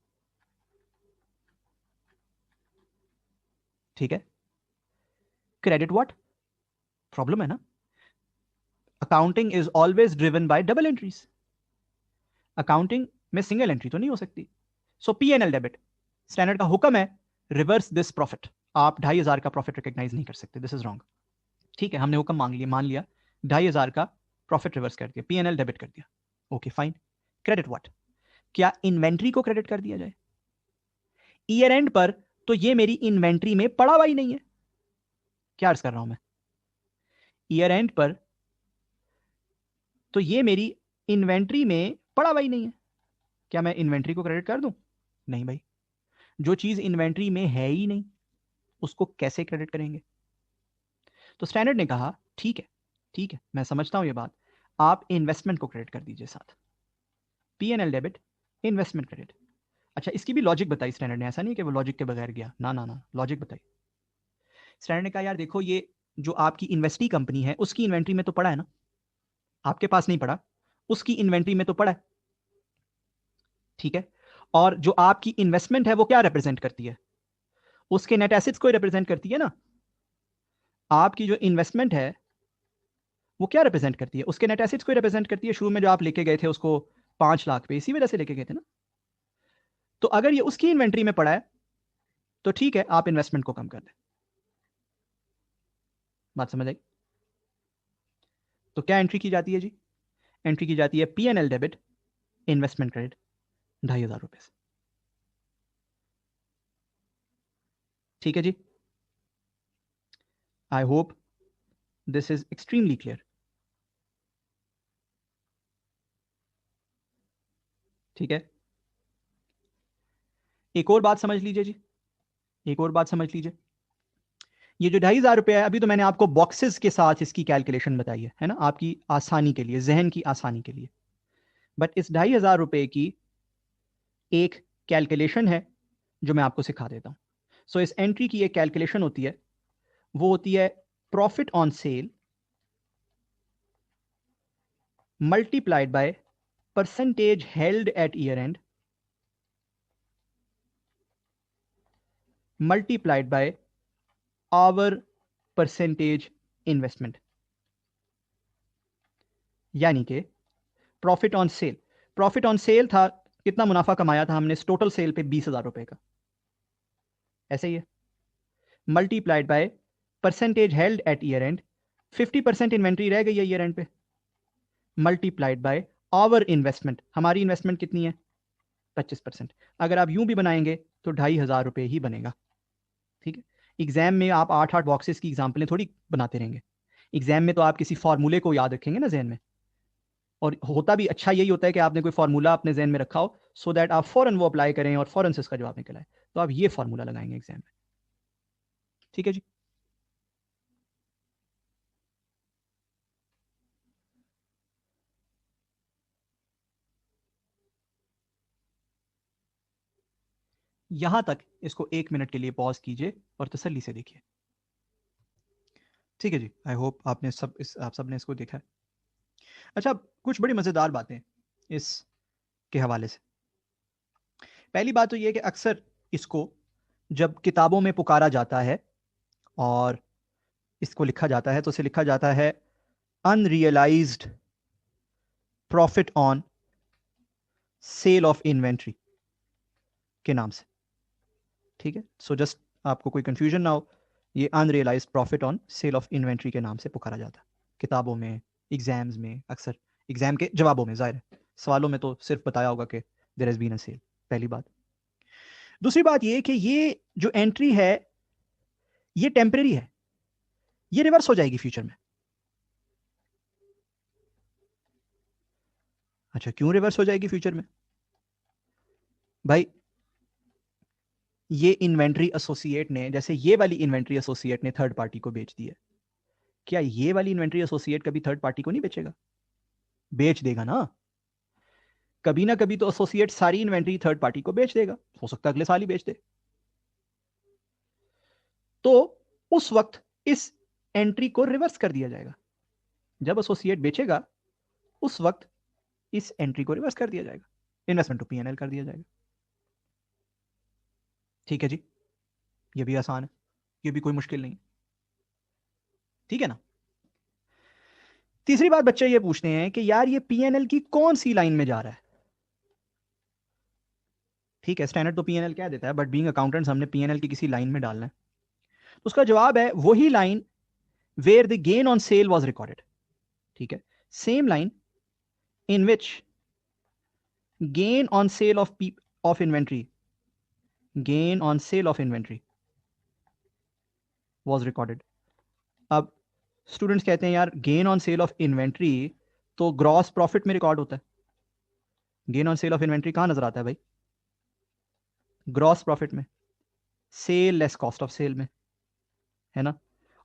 ठीक है, क्रेडिट व्हाट? प्रॉब्लम है ना, accounting is always driven by double entries. Accounting में सिंगल एंट्री तो नहीं हो सकती। सो P&L डेबिट, स्टैंडर्ड का हुक्म है रिवर्स दिस प्रॉफिट। आप 2,500 का प्रॉफिट रिकॉग्नाइज नहीं कर सकते, दिस इज रॉन्ग। ठीक है, हमने हुक्म मांग लिया, मान लिया, 2,500 का प्रॉफिट रिवर्स कर दिया, P&L डेबिट कर दिया। Okay fine, credit what? क्या इन्वेंट्री को क्रेडिट कर दिया जाए? ईयर एंड पर तो ये मेरी इन्वेंट्री में पड़ा हुआ ही नहीं है। क्या अर्ज कर रहा हूं मैं? ईयर एंड पर तो ये मेरी इन्वेंट्री में पड़ा हुआ ही नहीं है, क्या मैं इन्वेंट्री को क्रेडिट कर दूं? नहीं भाई, जो चीज इन्वेंट्री में है ही नहीं उसको कैसे क्रेडिट करेंगे? तो स्टैंडर्ड ने कहा ठीक है, ठीक है मैं समझता हूं ये बात, आप इन्वेस्टमेंट को क्रेडिट कर दीजिए साथ, P&L डेबिट, इन्वेस्टमेंट क्रेडिट। अच्छा, इसकी भी लॉजिक बताई स्टैंडर्ड ने, ऐसा नहीं कि वो लॉजिक के बगैर गया, ना ना ना, लॉजिक बताई। स्टैंडर्ड ने कहा यार देखो, ये जो आपकी इन्वेस्टी कंपनी है उसकी इन्वेंट्री में तो पड़ा है ना, आपके पास नहीं पड़ा, उसकी इन्वेंट्री में तो पड़ा है। ठीक है, और जो आपकी इन्वेस्टमेंट है वो क्या रिप्रेजेंट करती है? उसके नेट एसेट्स को रिप्रेजेंट करती है ना। आपकी जो इन्वेस्टमेंट है वो क्या रिप्रेजेंट करती है? उसके नेट एसेट्स को रिप्रेजेंट करती है। शुरू में जो आप लेके गए थे उसको 5 लाख पे, इसी वजह से लेके गए थे ना। तो अगर ये उसकी इन्वेंट्री में पड़ा है तो ठीक है, आप इन्वेस्टमेंट को कम कर दें। बात समझ आई? तो क्या एंट्री की जाती है जी? एंट्री की जाती है P&L डेबिट, इन्वेस्टमेंट क्रेडिट 2,500 रुपए से। ठीक है जी, I hope this is extremely clear. ठीक है, एक और बात समझ लीजिए जी, एक और बात समझ लीजिए। ये जो 2,500 रुपये है, अभी तो मैंने आपको बॉक्सेस के साथ इसकी कैलकुलेशन बताई है ना, आपकी आसानी के लिए, जहन की आसानी के लिए। बट इस 2,500 रुपये की एक कैलकुलेशन है जो मैं आपको सिखा देता हूं। सो इस एंट्री की एक कैलकुलेशन होती है, वो होती है profit on sale multiplied by percentage held at year end multiplied by our percentage investment, यानी कि profit on sale, profit on sale था, कितना मुनाफा कमाया था हमने टोटल सेल पे 20,000 रुपए का, ऐसे ही है, multiplied by percentage held at year and, 50% inventory रह गई है ईयर एंड पे, मल्टीप्लाइड बाय आवर इन्वेस्टमेंट, हमारी इन्वेस्टमेंट कितनी है 25%। अगर आप यूं भी बनाएंगे तो 2,500 रुपए ही बनेगा। ठीक है, एग्जाम में आप 8-8 बॉक्सेस की एग्जाम्पलें थोड़ी बनाते रहेंगे, एग्जाम में तो आप किसी फॉर्मूले को याद रखेंगे ना जहन में, और होता भी अच्छा यही होता है कि आपने कोई फॉर्मूला अपने जहन में रखा हो, सो दैट आप फौरन वो अप्लाई करें और फौरन से उसका जवाब निकल आए। तो आप ये फॉर्मूला लगाएंगे एग्जाम में। ठीक है जी। यहां तक इसको 1 मिनट के लिए पॉज कीजिए और तसल्ली से देखिए। ठीक है जी, आई होप आपने आप सब ने इसको देखा है। अच्छा, कुछ बड़ी मज़ेदार बातें इस के हवाले से। पहली बात तो ये कि अक्सर इसको जब किताबों में पुकारा जाता है और इसको लिखा जाता है तो इसे लिखा जाता है unrealised profit on sale of inventory के नाम से। ठीक है, सो जस्ट आपको कोई कंफ्यूजन ना हो, ये unrealised profit on sale of inventory के नाम से पुकारा जाता है किताबों में, एग्जाम्स में, अक्सर एग्जाम के जवाबों में, जाहिर है सवालों में तो सिर्फ बताया होगा कि there has been a sale, पहली बात। दूसरी बात ये कि ये जो एंट्री है ये टेम्परेरी है, ये रिवर्स हो जाएगी फ्यूचर में। अच्छा, क्यों रिवर्स हो जाएगी फ्यूचर में? भाई ये इन्वेंट्री एसोसिएट ने, जैसे ये वाली इन्वेंट्री एसोसिएट ने थर्ड पार्टी को बेच दी है, क्या ये वाली इन्वेंट्री एसोसिएट कभी थर्ड पार्टी को नहीं बेचेगा? बेच देगा ना, कभी ना कभी तो एसोसिएट सारी इन्वेंट्री थर्ड पार्टी को बेच देगा, हो सकता है अगले साल ही बेच दे। तो उस वक्त इस एंट्री को रिवर्स कर दिया जाएगा, जब एसोसिएट बेचेगा उस वक्त इस एंट्री को रिवर्स कर दिया जाएगा, इन्वेस्टमेंट टू पीएनएल कर दिया जाएगा। ठीक है जी, ये भी आसान है, ये भी कोई मुश्किल नहीं। ठीक है ना। तीसरी बात बच्चे ये पूछते हैं कि यार ये पीएनएल की कौन सी लाइन में जा रहा है? ठीक है, स्टैंडर्ड तो पीएनएल कह देता है, बट बीइंग अकाउंटेंट्स हमने पीएनएल की किसी लाइन में डालना है। तो उसका जवाब है वही line where the gain on sale was recorded. ठीक है, same line in which gain on sale of inventory, gain on sale of inventory was recorded. अब स्टूडेंट्स कहते हैं यार gain on sale of inventory तो ग्रॉस प्रॉफिट में रिकॉर्ड होता है, gain on sale of inventory कहां नजर आता है भाई? ग्रॉस प्रॉफिट में, sale less cost of sale में, है ना।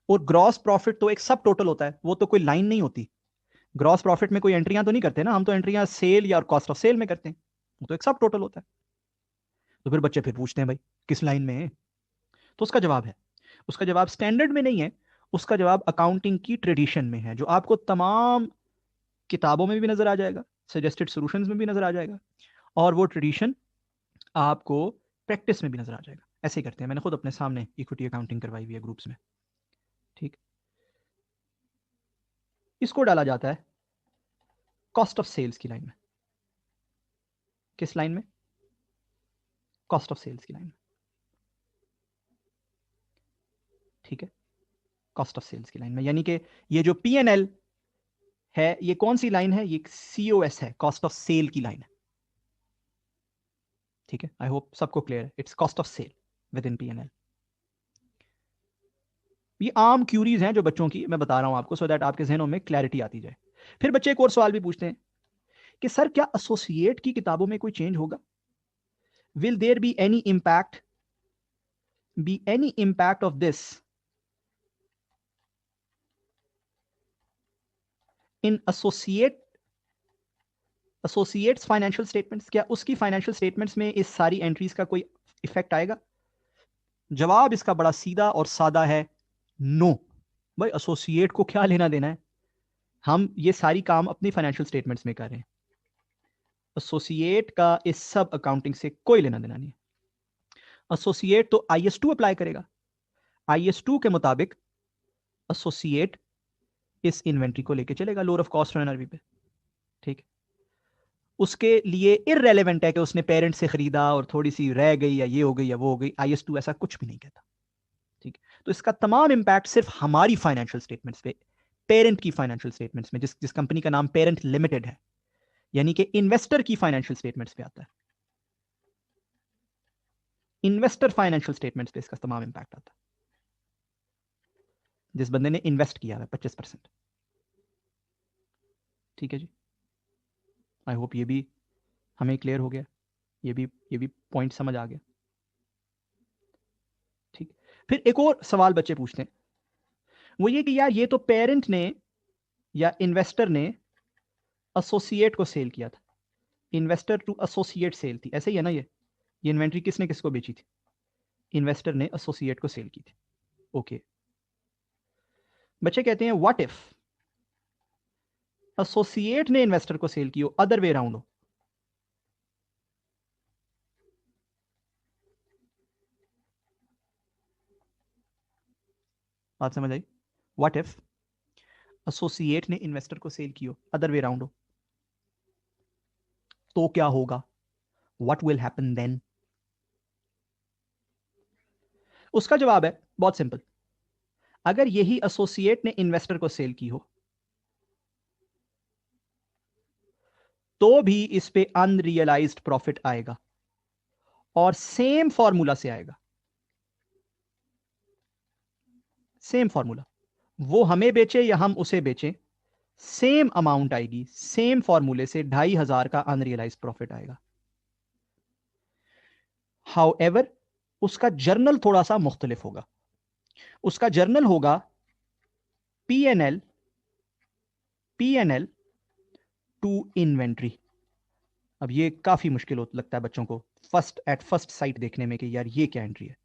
और ग्रॉस प्रॉफिट तो एक सब टोटल होता है, वो तो कोई लाइन नहीं होती। ग्रॉस प्रॉफिट में कोई एंट्रियां तो नहीं करते ना हम, तो एंट्रियां सेल या कॉस्ट ऑफ सेल में करते हैं, वो तो एक सब टोटल होता है। तो फिर बच्चे फिर पूछते हैं भाई किस लाइन में है? तो उसका जवाब है, उसका जवाब स्टैंडर्ड में नहीं है, उसका जवाब अकाउंटिंग की ट्रेडिशन में है, जो आपको तमाम किताबों में भी नजर आ जाएगा, सजेस्टेड सॉल्यूशंस में भी नजर आ जाएगा, और वो ट्रेडिशन आपको प्रैक्टिस में भी नजर आ जाएगा। ऐसे ही करते हैं, मैंने खुद अपने सामने इक्विटी अकाउंटिंग करवाई हुई है ग्रुप्स में। ठीक, इसको डाला जाता है कॉस्ट ऑफ सेल्स की लाइन में। किस लाइन में? कॉस्ट ऑफ सेल्स की लाइन में। ठीक है, कॉस्ट ऑफ सेल्स की लाइन में, यानी कि ये जो पीएनएल है ये कौन सी लाइन है? ये सीओएस है, कॉस्ट ऑफ सेल की लाइन है। ठीक है, आई होप सबको क्लियर है, it's cost of sale within PNL. ये आम क्यूरीज हैं जो बच्चों की मैं बता रहा हूं आपको, सो दैट आपके जहनों में क्लैरिटी आती जाए। फिर बच्चे एक और सवाल भी पूछते हैं कि सर क्या एसोसिएट की किताबों में कोई चेंज होगा? Will there be any impact of this in associates financial statements? क्या उसकी फाइनेंशियल स्टेटमेंट्स में इस सारी एंट्रीज का कोई इफेक्ट आएगा? जवाब इसका बड़ा सीधा और सादा है, नो। भाई एसोसिएट को क्या लेना देना है, हम ये सारी काम अपनी फाइनेंशियल स्टेटमेंट्स में कर रहे हैं। एसोसिएट का इस सब अकाउंटिंग से कोई लेना देना नहीं है। एसोसिएट तो IS2 अप्लाई करेगा। IS2 के मुताबिक एसोसिएट इस इन्वेंट्री को लेके चलेगा लोअर ऑफ कॉस्ट एनआरवी पे। ठीक है, उसके लिए इररेलेवेंट है कि उसने पेरेंट से खरीदा और थोड़ी सी रह गई या ये हो गई या वो हो गई। IS2 ऐसा कुछ भी नहीं कहता। ठीक, तो इसका तमाम इंपैक्ट सिर्फ हमारी फाइनेंशियल स्टेटमेंट्स पे, पेरेंट की फाइनेंशियल स्टेटमेंट्स में, जिस जिस कंपनी का नाम पेरेंट लिमिटेड है, यानी कि इन्वेस्टर की फाइनेंशियल स्टेटमेंट्स पे आता है। इन्वेस्टर फाइनेंशियल स्टेटमेंट्स पे इसका तमाम इंपैक्ट आता है, जिस बंदे ने इन्वेस्ट किया है 25%। ठीक है जी, आई होप ये भी हमें क्लियर हो गया, ये भी पॉइंट समझ आ गया। ठीक, फिर एक और सवाल बच्चे पूछते हैं, वो ये कि यार ये तो पेरेंट ने या इन्वेस्टर ने एसोसिएट को सेल किया था, इन्वेस्टर टू एसोसिएट सेल थी, ऐसे ही है ना? ये इन्वेंट्री किसने किसको बेची थी? इन्वेस्टर ने एसोसिएट को सेल की थी। ओके, बच्चे कहते हैं व्हाट इफ एसोसिएट ने इन्वेस्टर को सेल की हो, अदर वे अराउंड हो। बात समझ आई? व्हाट इफ एसोसिएट ने इन्वेस्टर को सेल की हो, अदर वे अराउंड हो, तो क्या होगा? What will happen then? उसका जवाब है बहुत सिंपल। अगर यही एसोसिएट ने इन्वेस्टर को सेल की हो तो भी इस पे अनरियलाइज्ड प्रॉफिट आएगा, और सेम फॉर्मूला से आएगा। सेम फॉर्मूला, वो हमें बेचे या हम उसे बेचे, सेम अमाउंट आएगी, सेम फॉर्मूले से 2,500 का अनरियलाइज्ड प्रॉफिट आएगा। हाउएवर उसका जर्नल थोड़ा सा मुख्तलिफ होगा। उसका जर्नल होगा P&L टू इन्वेंट्री। अब ये काफी मुश्किल लगता है बच्चों को फर्स्ट साइट देखने में कि यार ये क्या एंट्री है।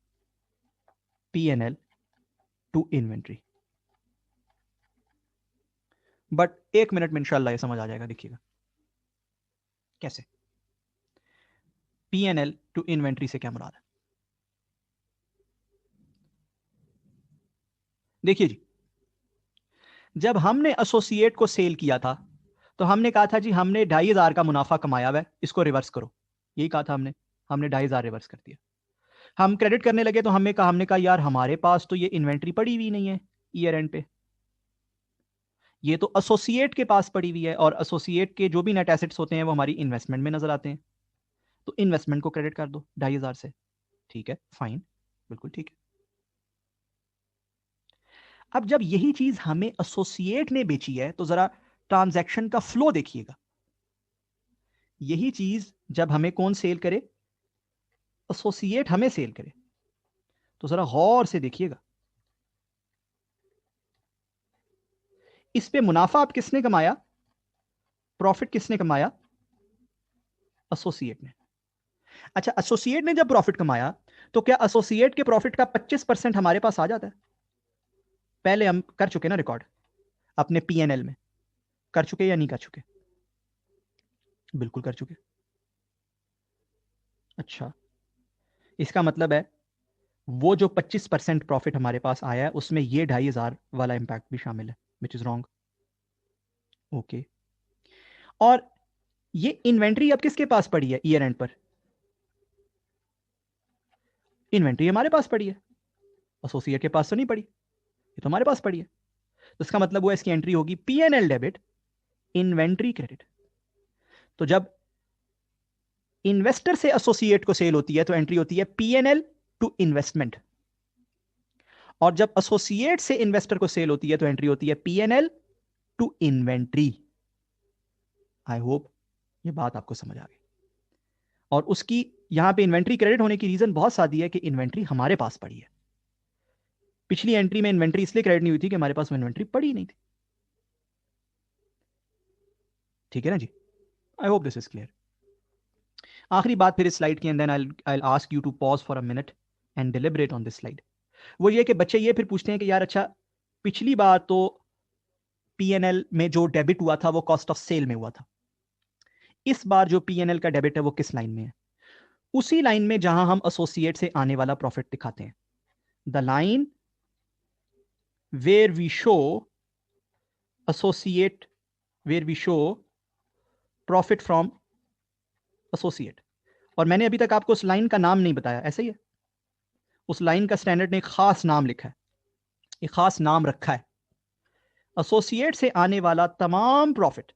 P&L to inventory, but 1 minute में इंशाल्लाह ये समझ आ जाएगा। देखिएगा कैसे। P&L टू इन्वेंट्री से क्या मुराद है? देखिए जी, जब हमने एसोसिएट को सेल किया था तो हमने कहा था जी हमने 2,500 का मुनाफा कमाया हुआ है, इसको रिवर्स करो। यही कहा था हमने। हमने 2,500 रिवर्स कर दिया। हम क्रेडिट करने लगे तो हमने कहा यार हमारे पास तो ये इन्वेंट्री पड़ी हुई नहीं है ईयर एंड पे, ये तो एसोसिएट के पास पड़ी हुई है, और एसोसिएट के जो भी नेट एसेट्स होते हैं वो हमारी इन्वेस्टमेंट में नजर आते हैं, तो इन्वेस्टमेंट को क्रेडिट कर दो 2,500 से। ठीक है, फाइन, बिल्कुल ठीक है। अब जब यही चीज हमें एसोसिएट ने बेची है तो जरा ट्रांजैक्शन का फ्लो देखिएगा। यही चीज जब हमें कौन सेल करे? एसोसिएट हमें सेल करे, तो जरा गौर से देखिएगा। इस पे मुनाफा आप किसने कमाया? प्रॉफिट किसने कमाया? एसोसिएट ने। अच्छा, एसोसिएट ने जब प्रॉफिट कमाया तो क्या एसोसिएट के प्रॉफिट का 25% हमारे पास आ जाता है? पहले हम कर चुके ना रिकॉर्ड अपने P&L में, कर चुके या नहीं कर चुके? बिल्कुल कर चुके। अच्छा, इसका मतलब है वो जो 25% प्रॉफिट हमारे पास आया है उसमें ये 2,500 वाला इंपैक्ट भी शामिल है, विच इज रॉन्ग। ओके, और ये इन्वेंट्री अब किसके पास पड़ी है ईयर एंड पर? इन्वेंट्री हमारे पास पड़ी है, एसोसिएट के पास तो नहीं पड़ी, ये तो हमारे पास पड़ी है। तो इसका मतलब हुआ इसकी एंट्री होगी P&L डेबिट, इन्वेंट्री क्रेडिट। तो जब इन्वेस्टर से एसोसिएट को सेल होती है तो एंट्री होती है P&L टू इन्वेस्टमेंट, और जब एसोसिएट से इन्वेस्टर को सेल होती है तो एंट्री होती है P&L to inventory. I hope ये बात आपको समझ आ गई। और उसकी यहां पे इन्वेंट्री क्रेडिट होने की रीजन बहुत सादी है कि इन्वेंट्री हमारे पास पड़ी है। पिछली एंट्री में इन्वेंट्री इसलिए क्रेडिट नहीं हुई थी कि हमारे पास इन्वेंट्री पड़ी नहीं थी। ठीक है ना जी? I hope this is clear. आखिरी बात फिर इस स्लाइड की, and then I ask you to pause for a minute and deliberate on this slide. वो ये कि बच्चे ये फिर पूछते हैं कि यार अच्छा, पिछली बार तो P&L में जो डेबिट हुआ था वो कॉस्ट ऑफ सेल में हुआ था, इस बार जो पीएनएल का डेबिट है वो किस लाइन में है? उसी लाइन में जहां हम एसोसिएट से आने वाला प्रॉफिट दिखाते हैं, the line where we show associate, where we show profit from associate. और मैंने अभी तक आपको उस लाइन का नाम नहीं बताया, ऐसा ही है। उस लाइन का स्टैंडर्ड ने एक खास नाम लिखा है, एक खास नाम रखा है। एसोसिएट से आने वाला तमाम प्रॉफिट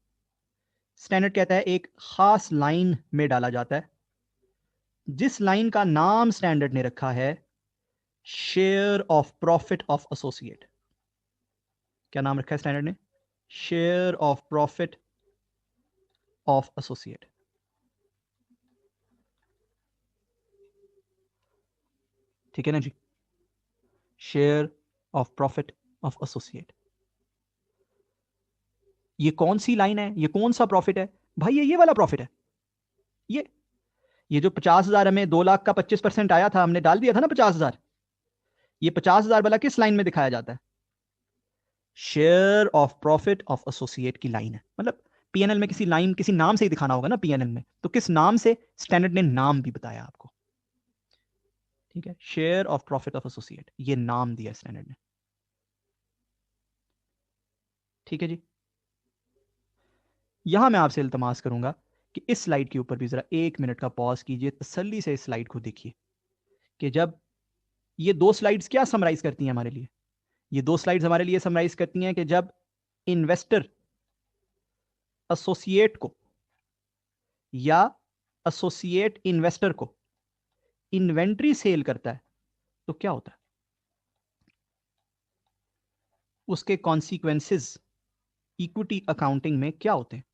स्टैंडर्ड कहता है एक खास लाइन में डाला जाता है, जिस लाइन का नाम स्टैंडर्ड ने रखा है share of profit of associate. क्या नाम रखा है स्टैंडर्ड ने? Share of profit of associate. ठीक है ना जी? Share of profit of associate. ये कौन सी लाइन है, ये कौन सा प्रॉफिट है भाई? ये वाला प्रॉफिट है। ये जो 50,000 हमें 2 लाख का 25% आया था, हमने डाल दिया था ना 50,000। ये 50,000 वाला किस लाइन में दिखाया जाता है? Share of profit of associate की लाइन है। मतलब पीएनएल में किसी लाइन, किसी नाम से ही दिखाना होगा ना पीएनएल में, तो किस नाम से? स्टैंडर्ड ने नाम भी बताया आपको। ठीक है, share of profit of associate, ये नाम दिया स्टैंडर्ड ने। ठीक है जी। यहां मैं आपसे इल्तमास करूंगा कि इस स्लाइड के ऊपर भी जरा 1 मिनट का पॉज कीजिए, तसल्ली से इस स्लाइड को देखिए कि जब ये दो स्लाइड्स क्या समराइज करती हैं हमारे लिए? ये दो स्लाइड्स हमारे लिए समराइज करती हैं कि जब इन्वेस्टर एसोसिएट को या एसोसिएट इन्वेस्टर को इन्वेंट्री सेल करता है तो क्या होता है, उसके कॉन्सिक्वेंसेस इक्विटी अकाउंटिंग में क्या होते हैं?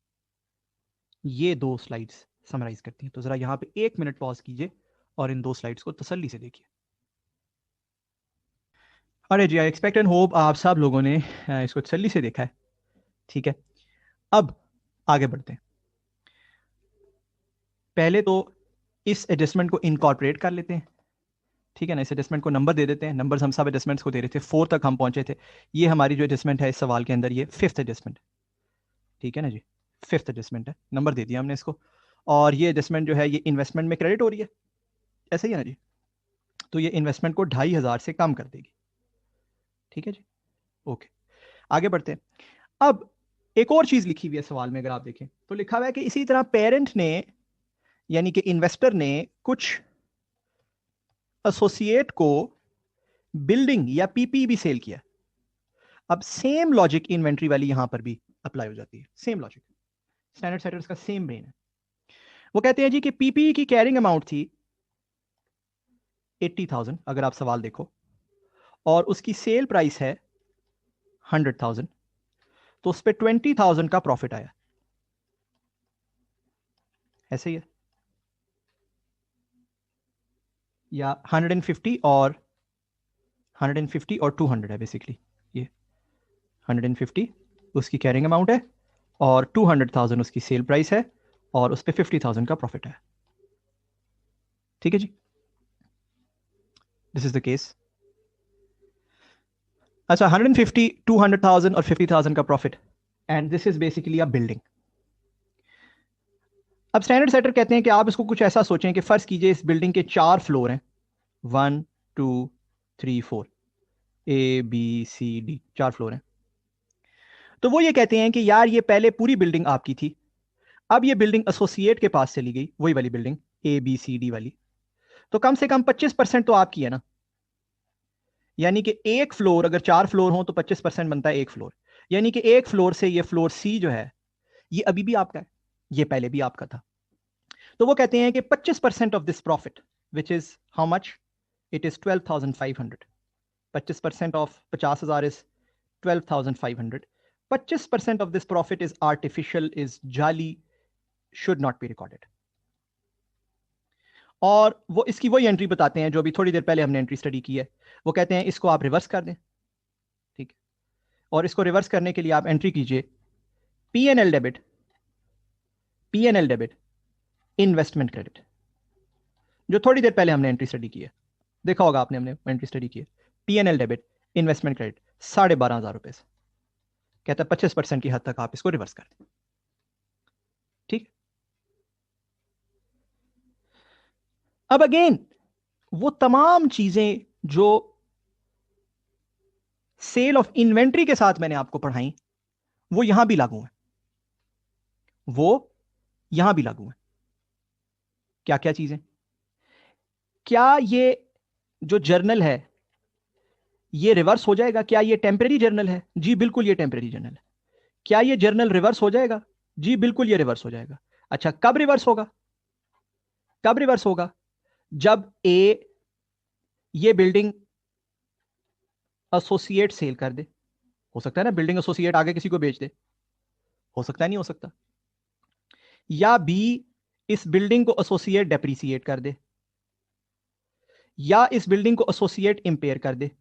ये दो स्लाइड्स समराइज करती हैं। तो जरा यहां पे 1 मिनट पॉज कीजिए और इन दो स्लाइड्स को तसल्ली से देखिए। अरे जी, आई एक्सपेक्ट एंड होप आप सब लोगों ने इसको तसल्ली से देखा है। ठीक है, अब आगे बढ़ते हैं। पहले तो इस एडजस्टमेंट को इनकॉर्पोरेट कर लेते हैं। ठीक है ना, इस एडजस्टमेंट को नंबर दे देते हैं। नंबर्स हम सब एडजस्टमेंट्स को दे रहे थे, 4 तक हम पहुंचे थे। ये हमारी जो एडजस्टमेंट है इस सवाल के अंदर, ये 5th एडजस्टमेंट। ठीक है ना जी, 5th एडजस्टमेंट है, नंबर दे दिया हमने इसको। और ये एडजस्टमेंट जो है ये इन्वेस्टमेंट में क्रेडिट हो रही है, ऐसा ही है ना जी? तो ये इन्वेस्टमेंट को 2,500 से कम कर देगी। ठीक है जी, ओके, आगे बढ़ते हैं। अब एक और चीज लिखी हुई है सवाल में, अगर आप देखें तो लिखा हुआ है कि इसी तरह पेरेंट ने, यानी कि इन्वेस्टर ने कुछ एसोसिएट को बिल्डिंग या पीपी भी सेल किया। अब सेम लॉजिक इन्वेंट्री वाली यहां पर भी अप्लाई हो जाती है, सेम लॉजिक। स्टैंडर्ड सेटर्स का सेम ब्रेन है। वो कहते हैं जी कि पीपी की कैरिंग अमाउंट थी 80,000, अगर आप सवाल देखो, और उसकी सेल प्राइस है 100,000, तो उस पर 20,000 का प्रॉफिट आया। ऐसे ही है, या 150 और 200 है बेसिकली। ये 150 उसकी कैरिंग अमाउंट है और 200,000 उसकी सेल प्राइस है, और उस पर 50,000 का प्रॉफिट है। ठीक है जी, दिस इज द केस। अच्छा, 150, 200,000 और 50,000 का profit, and this is basically a building. अब स्टैंडर्ड सेटर कहते हैं कि आप इसको कुछ ऐसा सोचें कि फर्ज कीजिए इस बिल्डिंग के 4 फ्लोर हैं, 1 2 3 4, ABCD, 4 फ्लोर हैं। तो वो ये कहते हैं कि यार ये पहले पूरी बिल्डिंग आपकी थी, अब ये बिल्डिंग एसोसिएट के पास चली गई, वही वाली बिल्डिंग ABCD वाली, तो कम से कम 25% तो आपकी है ना। यानी कि एक फ्लोर, अगर 4 फ्लोर हो तो 25% बनता है एक फ्लोर। यानी कि एक फ्लोर से ये फ्लोर C जो है ये अभी भी आपका है, ये पहले भी आपका था। तो वो कहते हैं कि 25% of this profit, which is how much, it is 12,500। 25% of 50,000 is 12,500। 25% of this profit is artificial, is जाली, शुड नॉट बी रिकॉर्डेड। और वो इसकी वही एंट्री बताते हैं जो अभी थोड़ी देर पहले हमने एंट्री स्टडी की है। वो कहते हैं इसको आप रिवर्स कर दें। ठीक है, और इसको रिवर्स करने के लिए आप एंट्री कीजिए PNL debit, PNL debit investment credit, जो थोड़ी देर पहले हमने एंट्री स्टडी की है, देखा होगा आपने, हमने एंट्री स्टडी की है। पीएनएल डेबिट इन्वेस्टमेंट क्रेडिट 12,500 से, कहता है 25% की हद तक आप इसको रिवर्स कर दें। ठीक, अब अगेन वो तमाम चीजें जो सेल ऑफ इन्वेंट्री के साथ मैंने आपको पढ़ाई, वो यहां भी लागू है, वो यहां भी लागू है। क्या क्या चीजें? क्या ये जो जर्नल है ये रिवर्स हो जाएगा? क्या ये टेम्परेरी जर्नल है? जी बिल्कुल ये टेम्परेरी जर्नल है। क्या ये जर्नल रिवर्स हो जाएगा? जी बिल्कुल ये रिवर्स हो जाएगा। अच्छा, कब रिवर्स होगा? कब रिवर्स होगा? जब ए ये बिल्डिंग एसोसिएट सेल कर दे। हो सकता है ना बिल्डिंग एसोसिएट आगे किसी को बेच दे, हो सकता है, नहीं हो सकता। या बी इस बिल्डिंग को एसोसिएट डेप्रीसिएट कर दे, या इस बिल्डिंग को एसोसिएट इंपेयर कर दे।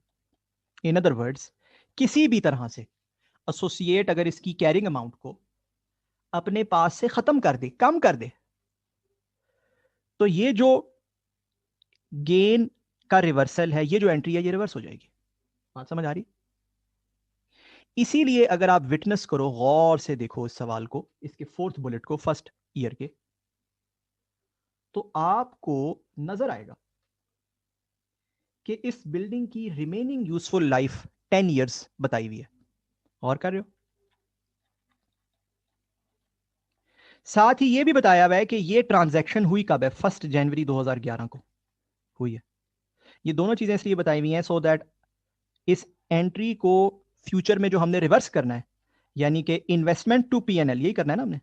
इन अदर वर्ड्स, किसी भी तरह से एसोसिएट अगर इसकी कैरिंग अमाउंट को अपने पास से खत्म कर दे, कम कर दे, तो ये जो गेन का रिवर्सल है, ये जो एंट्री है, ये रिवर्स हो जाएगी। बात समझ आ रही? इसीलिए अगर आप विटनेस करो, गौर से देखो इस सवाल को, इसके फोर्थ बुलेट को, फर्स्ट ईयर के, तो आपको नजर आएगा कि इस बिल्डिंग की रिमेनिंग यूजफुल लाइफ 10 ईयर्स बताई हुई है। और कर रहे हो? साथ ही यह भी बताया हुआ है कि यह ट्रांजैक्शन हुई कब है? 1 जनवरी 2011 को हुई है। ये दोनों चीजें इसलिए बताई हुई हैं सो दैट इस एंट्री को फ्यूचर में जो हमने रिवर्स करना है, यानी कि इन्वेस्टमेंट टू पीएनएल, यही करना है ना हमने,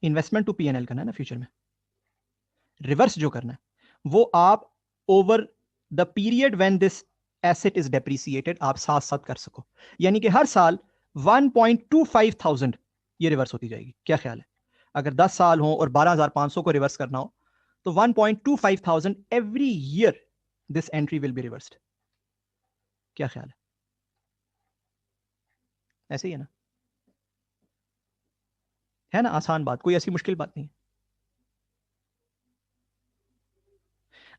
इन्वेस्टमेंट टू पीएनएल करना है ना फ्यूचर में, रिवर्स जो करना है वो आप over the period when this asset is depreciated आप साथ साथ कर सको। यानी कि हर साल 1.25 थाउजेंड ये रिवर्स होती जाएगी। क्या ख्याल है? अगर 10 साल हो और 12,500 को रिवर्स करना हो तो 1.25 thousand every year this entry will be reversed. क्या ख्याल है? ऐसे ही है ना? है ना? आसान बात, कोई ऐसी मुश्किल बात नहीं है।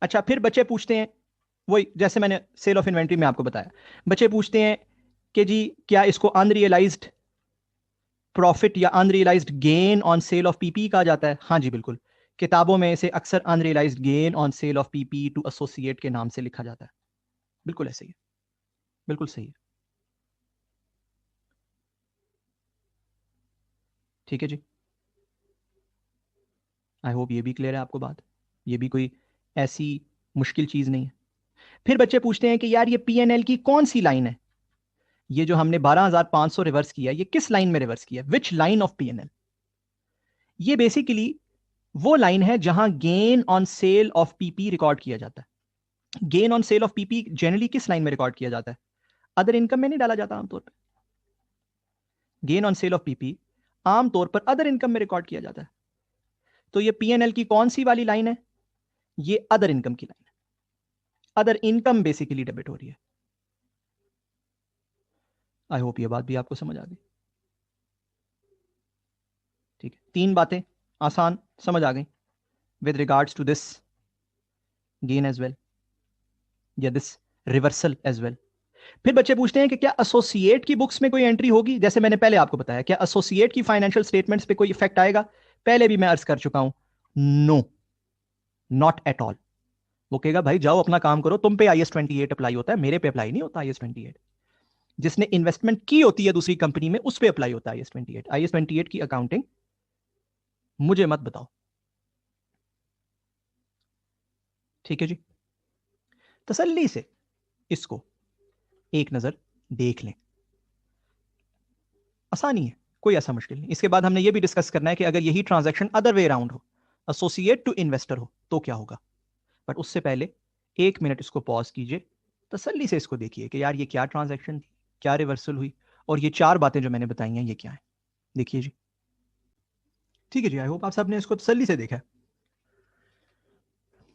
अच्छा, फिर बच्चे पूछते हैं, वही जैसे मैंने सेल ऑफ इन्वेंट्री में आपको बताया, बच्चे पूछते हैं कि जी क्या इसको अनरियलाइज्ड प्रॉफिट या unrealised gain on sale of PP कहा जाता है? हाँ जी बिल्कुल, किताबों में इसे अक्सर unrealised gain on sale of PP two associate के नाम से लिखा जाता है। बिल्कुल ऐसे ही है, बिल्कुल सही है। ठीक है जी, आई होप ये भी क्लियर है आपको बात, ये भी कोई ऐसी मुश्किल चीज नहीं है। फिर बच्चे पूछते हैं कि यार ये पीएनएल की कौन सी लाइन है? ये जो हमने 12,500 रिवर्स किया, ये किस लाइन में रिवर्स किया? Which line of PNL? ये बेसिकली वो लाइन है जहां gain on sale of PP record किया जाता है। Gain on sale of PP generally किस लाइन में रिकॉर्ड किया जाता है? अदर इनकम में नहीं डाला जाता आमतौर पर। Gain on sale of PP आमतौर पर अदर इनकम में रिकॉर्ड किया जाता है। तो ये पीएनएल की कौन सी वाली लाइन है? ये अदर इनकम की लाइन है। अदर इनकम बेसिकली डेबिट हो रही है। आई होप ये बात भी आपको समझ आ गई। ठीक है, 3 बातें आसान समझ आ गई with regards to this gain as well या दिस रिवर्सल एज वेल। फिर बच्चे पूछते हैं कि क्या एसोसिएट की बुक्स में कोई एंट्री होगी? जैसे मैंने पहले आपको बताया, क्या एसोसिएट की फाइनेंशियल स्टेटमेंट्स पे कोई इफेक्ट आएगा? पहले भी मैं अर्ज कर चुका हूं, नो, नॉट एट ऑल। वो कहेगा भाई जाओ अपना काम करो, तुम पे IS-28 अप्लाई होता है, मेरे पे अप्लाई नहीं होता IS-28। जिसने इन्वेस्टमेंट की होती है दूसरी कंपनी में उस पे अप्लाई होता है IS-28। IS-28 की अकाउंटिंग मुझे मत बताओ। ठीक है जी, तसल्ली से इसको एक नजर देख लें, आसानी है, कोई ऐसा मुश्किल नहीं। इसके बाद हमने ये भी डिस्कस करना है कि अगर यही ट्रांजैक्शन अदर वे अराउंड हो, एसोसिएट टू इन्वेस्टर हो, तो क्या होगा। बट उससे पहले 1 मिनट इसको पॉज कीजिए, तसल्ली से इसको देखिए कि यार ये क्या ट्रांजैक्शन थी, क्या रिवर्सल हुई, और ये 4 बातें जो मैंने बताई हैं ये क्या है। देखिए जी। ठीक है जी, आई होप आप सबने इसको तसल्ली से देखा है।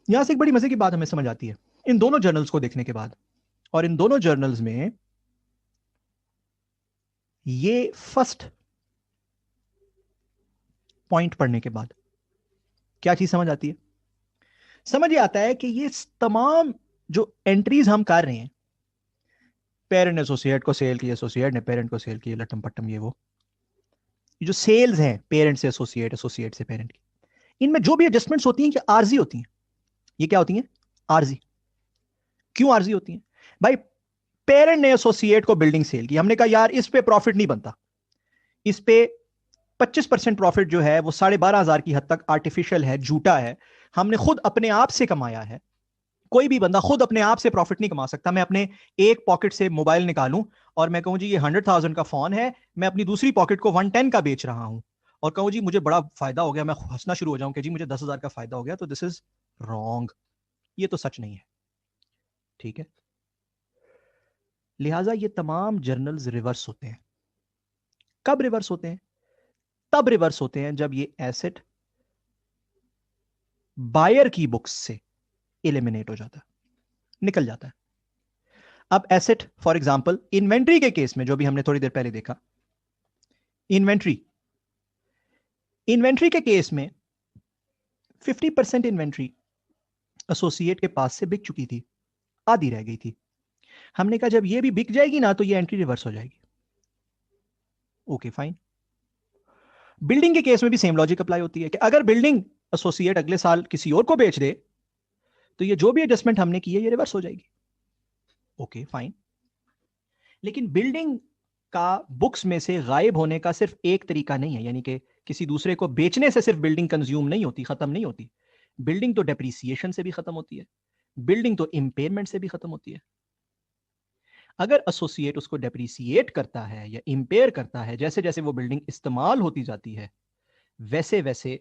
यहां से एक बड़ी मजे की बात हमें समझ आती है इन दोनों जर्नल्स को देखने के बाद, और इन दोनों जर्नल्स में ये फर्स्ट पॉइंट पढ़ने के बाद क्या चीज समझ आती है? समझ ये आता है कि ये तमाम जो एंट्रीज हम कर रहे हैं, पेरेंट ने एसोसिएट को सेल की, एसोसिएट ने पेरेंट को सेल की, लटम पट्टम ये वो, ये जो सेल्स हैं पेरेंट से एसोसिएट, एसोसिएट से पेरेंट की, इनमें जो भी एडजस्टमेंट्स होती हैं कि आरजी होती हैं। ये क्या होती हैं? आरजी। क्यों आरजी होती हैं भाई? पेरेंट ने एसोसिएट को बिल्डिंग सेल की, हमने कहा यार इस पे प्रॉफिट नहीं बनता, इस पे 25% प्रॉफिट जो है वो 12,500 की हद तक आर्टिफिशियल है, झूठा है, हमने खुद अपने आप से कमाया है। कोई भी बंदा खुद अपने आप से प्रॉफिट नहीं कमा सकता। मैं अपने एक पॉकेट से मोबाइल निकालूं और मैं कहूं जी ये 100,000 का फोन है, मैं अपनी दूसरी पॉकेट को 110 का बेच रहा हूं और कहूं जी मुझे बड़ा फायदा हो गया, मैं हंसना शुरू हो जाऊं कि जी मुझे 10,000 का फायदा हो गया, तो दिस इज रॉन्ग। ये तो सच नहीं है। ठीक है, लिहाजा ये तमाम जर्नल्स रिवर्स होते हैं। कब रिवर्स होते हैं? तब रिवर्स होते हैं जब ये एसेट बायर की बुक्स से एलिमिनेट हो जाता है, निकल जाता है। अब एसेट फॉर एग्जांपल इन्वेंट्री के केस में जो भी हमने थोड़ी देर पहले देखा, इन्वेंट्री, इन्वेंट्री के केस में 50% इन्वेंट्री एसोसिएट के पास से बिक चुकी थी, आधी रह गई थी। हमने कहा जब ये भी बिक जाएगी ना तो ये एंट्री रिवर्स हो जाएगी। Okay fine. बिल्डिंग के केस में भी सेम लॉजिक अप्लाई होती है कि अगर बिल्डिंग एसोसिएट अगले साल किसी और को बेच दे तो ये जो भी एडजस्टमेंट हमने की है ये रिवर्स हो जाएगी। Okay fine. लेकिन बिल्डिंग का बुक्स में से गायब होने का सिर्फ एक तरीका नहीं है, यानी कि किसी दूसरे को बेचने से सिर्फ बिल्डिंग कंज्यूम नहीं होती, खत्म नहीं होती। बिल्डिंग तो डेप्रीसिएशन से भी खत्म होती है, बिल्डिंग तो इंपेयरमेंट से भी खत्म होती है। अगर एसोसिएट उसको डेप्रीसिएट करता है या इंपेयर करता है, जैसे जैसे वो बिल्डिंग इस्तेमाल होती जाती है वैसे वैसे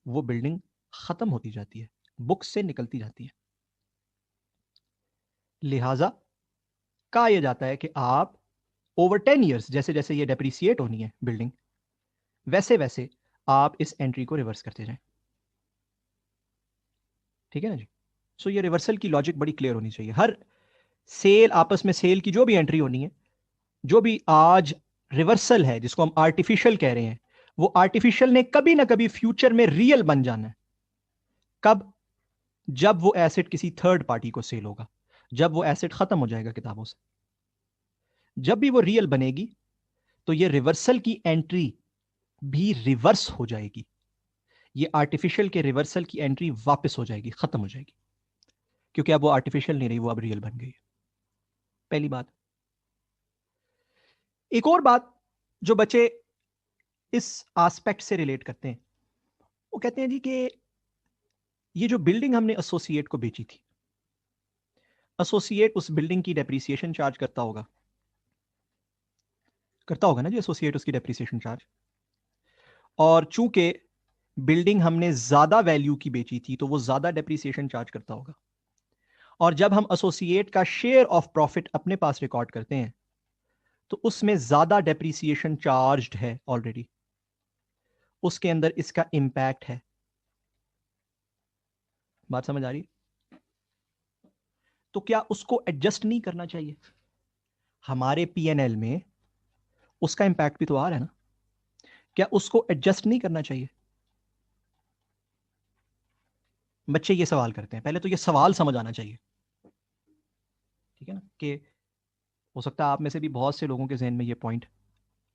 वो बिल्डिंग खत्म होती जाती है, बुक्स से निकलती जाती है। लिहाजा कहा यह जाता है कि आप ओवर 10 ईयर्स जैसे जैसे ये डेप्रीसिएट होनी है बिल्डिंग, वैसे वैसे आप इस एंट्री को रिवर्स करते जाएं। ठीक है ना जी? सो ये रिवर्सल की लॉजिक बड़ी क्लियर होनी चाहिए। हर सेल, आपस में सेल की जो भी एंट्री होनी है, जो भी आज रिवर्सल है जिसको हम आर्टिफिशियल कह रहे हैं, वो आर्टिफिशियल ने कभी ना कभी फ्यूचर में रियल बन जाना है। कब? जब वो एसेट किसी थर्ड पार्टी को सेल होगा, जब वो एसेट खत्म हो जाएगा किताबों से, जब भी वो रियल बनेगी तो ये रिवर्सल की एंट्री भी रिवर्स हो जाएगी। ये आर्टिफिशियल के रिवर्सल की एंट्री वापस हो जाएगी, खत्म हो जाएगी, क्योंकि अब वो आर्टिफिशियल नहीं रही, वो अब रियल बन गई है। पहली बात। एक और बात जो बच्चे इस एस्पेक्ट से रिलेट करते हैं, वो कहते हैं जी कि ये जो बिल्डिंग हमने एसोसिएट को बेची थी, एसोसिएट उस बिल्डिंग की डेप्रीसिएशन चार्ज करता होगा ना जी, एसोसिएट उसकी डेप्रीसिएशन चार्ज। और चूंकि बिल्डिंग हमने ज्यादा वैल्यू की बेची थी तो वो ज्यादा डेप्रीसिएशन चार्ज करता होगा। और जब हम एसोसिएट का शेयर ऑफ प्रॉफिट अपने पास रिकॉर्ड करते हैं तो उसमें ज्यादा डेप्रीसिएशन चार्ज्ड है ऑलरेडी, उसके अंदर इसका इंपैक्ट है। बात समझ आ रही? तो क्या उसको एडजस्ट नहीं करना चाहिए? हमारे पीएनएल में उसका इंपैक्ट भी तो आ रहा है ना, क्या उसको एडजस्ट नहीं करना चाहिए? बच्चे ये सवाल करते हैं, पहले तो ये सवाल समझ आना चाहिए। ठीक है ना? कि हो सकता है आप में से भी बहुत से लोगों के जहन में ये पॉइंट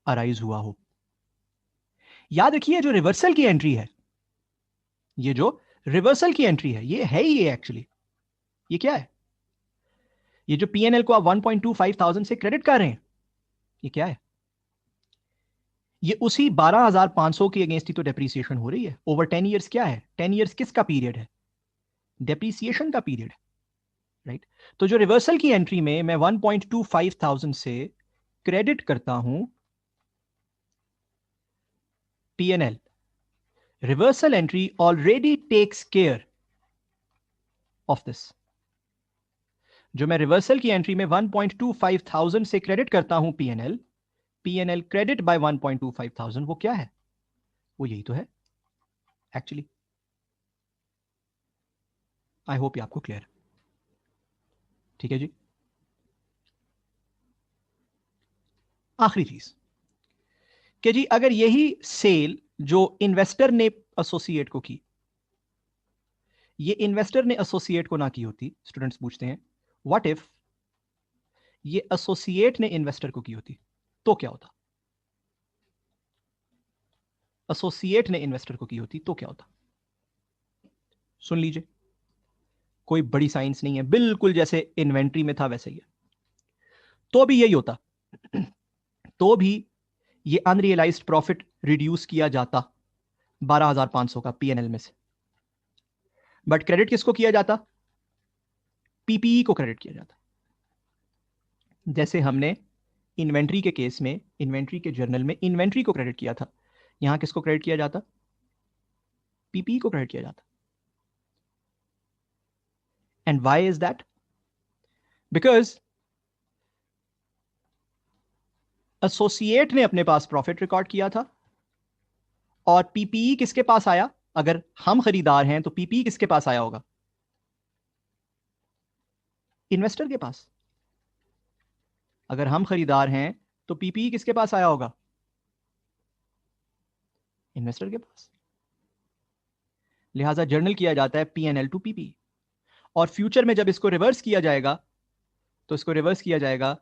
अराइज हुआ हो। याद रखिए जो रिवर्सल की एंट्री है, ये जो रिवर्सल की एंट्री है ये है ही ये एक्चुअली, ये क्या है? ये जो पीएनएल को आप 1.25 थाउजेंड से क्रेडिट कर रहे हैं, ये क्या है? ये उसी 12,500 की अगेंस्ट ही तो डेप्रीसिएशन हो रही है ओवर 10 ईयर्स। क्या है 10 ईयर्स? किसका पीरियड है? डेप्रीसिएशन का पीरियड है, राइट? तो जो रिवर्सल की एंट्री में मैं 1.25 थाउजेंड से क्रेडिट करता हूं PNL, reversal entry already takes care of this. जो मैं रिवर्सल की एंट्री में 1.25 थाउजेंड से क्रेडिट करता हूं PNL, PNL credit by 1.25 thousand, वो क्या है? वो यही तो है एक्चुअली। आई होप ये आपको क्लियर। ठीक है जी। आखिरी चीज कि जी अगर यही सेल जो इन्वेस्टर ने एसोसिएट को की, ये इन्वेस्टर ने एसोसिएट को ना की होती, स्टूडेंट्स पूछते हैं व्हाट इफ ये एसोसिएट ने इन्वेस्टर को की होती, तो क्या होता? एसोसिएट ने इन्वेस्टर को की होती तो क्या होता? सुन लीजिए, कोई बड़ी साइंस नहीं है, बिल्कुल जैसे इन्वेंट्री में था वैसे ही है। तो भी यही होता, तो भी ये अनरियलाइज्ड प्रॉफिट रिड्यूस किया जाता 12,500 का पीएनएल में से। बट क्रेडिट किसको किया जाता? पीपीई को क्रेडिट किया जाता। जैसे हमने इन्वेंट्री के केस में, इन्वेंट्री के जर्नल में इन्वेंट्री को क्रेडिट किया था, यहां किसको क्रेडिट किया जाता? पीपीई को क्रेडिट किया जाता। And why is that? Because associate ने अपने पास प्रॉफिट रिकॉर्ड किया था, और पीपीई किसके पास आया? अगर हम खरीदार हैं तो पीपीई किसके पास आया होगा? इन्वेस्टर के पास। अगर हम खरीदार हैं तो पीपीई किसके पास आया होगा? इन्वेस्टर के पास। लिहाजा जर्नल किया जाता है पीएनएल टू पीपी, और फ्यूचर में जब इसको रिवर्स किया जाएगा तो इसको रिवर्स किया जाएगा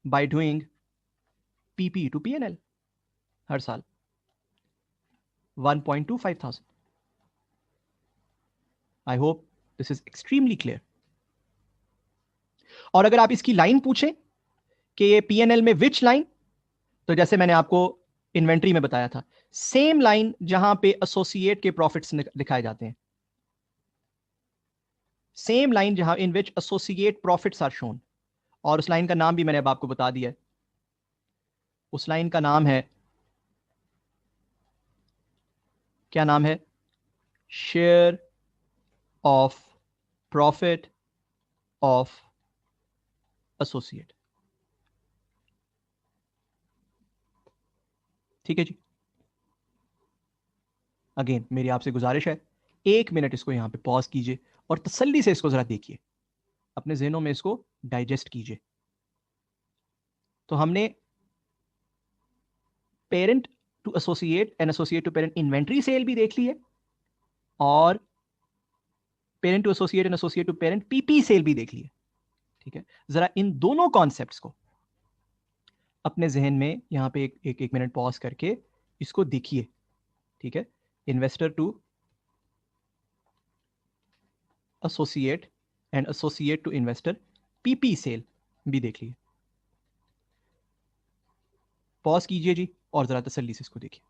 by doing PP to PNL हर साल 1.25,000। I hope this is extremely clear. और अगर आप इसकी लाइन पूछें कि ये पीएनएल में विच लाइन, तो जैसे मैंने आपको इन्वेंट्री में बताया था, सेम लाइन जहां पे एसोसिएट के प्रॉफिट्स दिखाए जाते हैं, सेम लाइन जहां इन विच एसोसिएट प्रॉफिट्स आर शोन। और उस लाइन का नाम भी मैंने अब आपको बता दिया है, उस लाइन का नाम है, क्या नाम है? Share of profit of associate. ठीक है जी। अगेन मेरी आपसे गुजारिश है, 1 मिनट इसको यहां पे पॉज कीजिए और तसल्ली से इसको जरा देखिए, अपने जहनों में इसको डाइजेस्ट कीजिए। तो हमने parent to associate and associate to parent inventory sale भी देख ली है, और parent to associate and associate to parent PP sale भी देख ली है। ठीक है, जरा इन दोनों कॉन्सेप्ट्स को अपने जहन में यहां पे एक मिनट पॉज करके इसको देखिए। ठीक है, investor to associate and associate to investor PP sale भी देख लिए। पॉज कीजिए जी और जरा तसल्ली से इसको देखिए।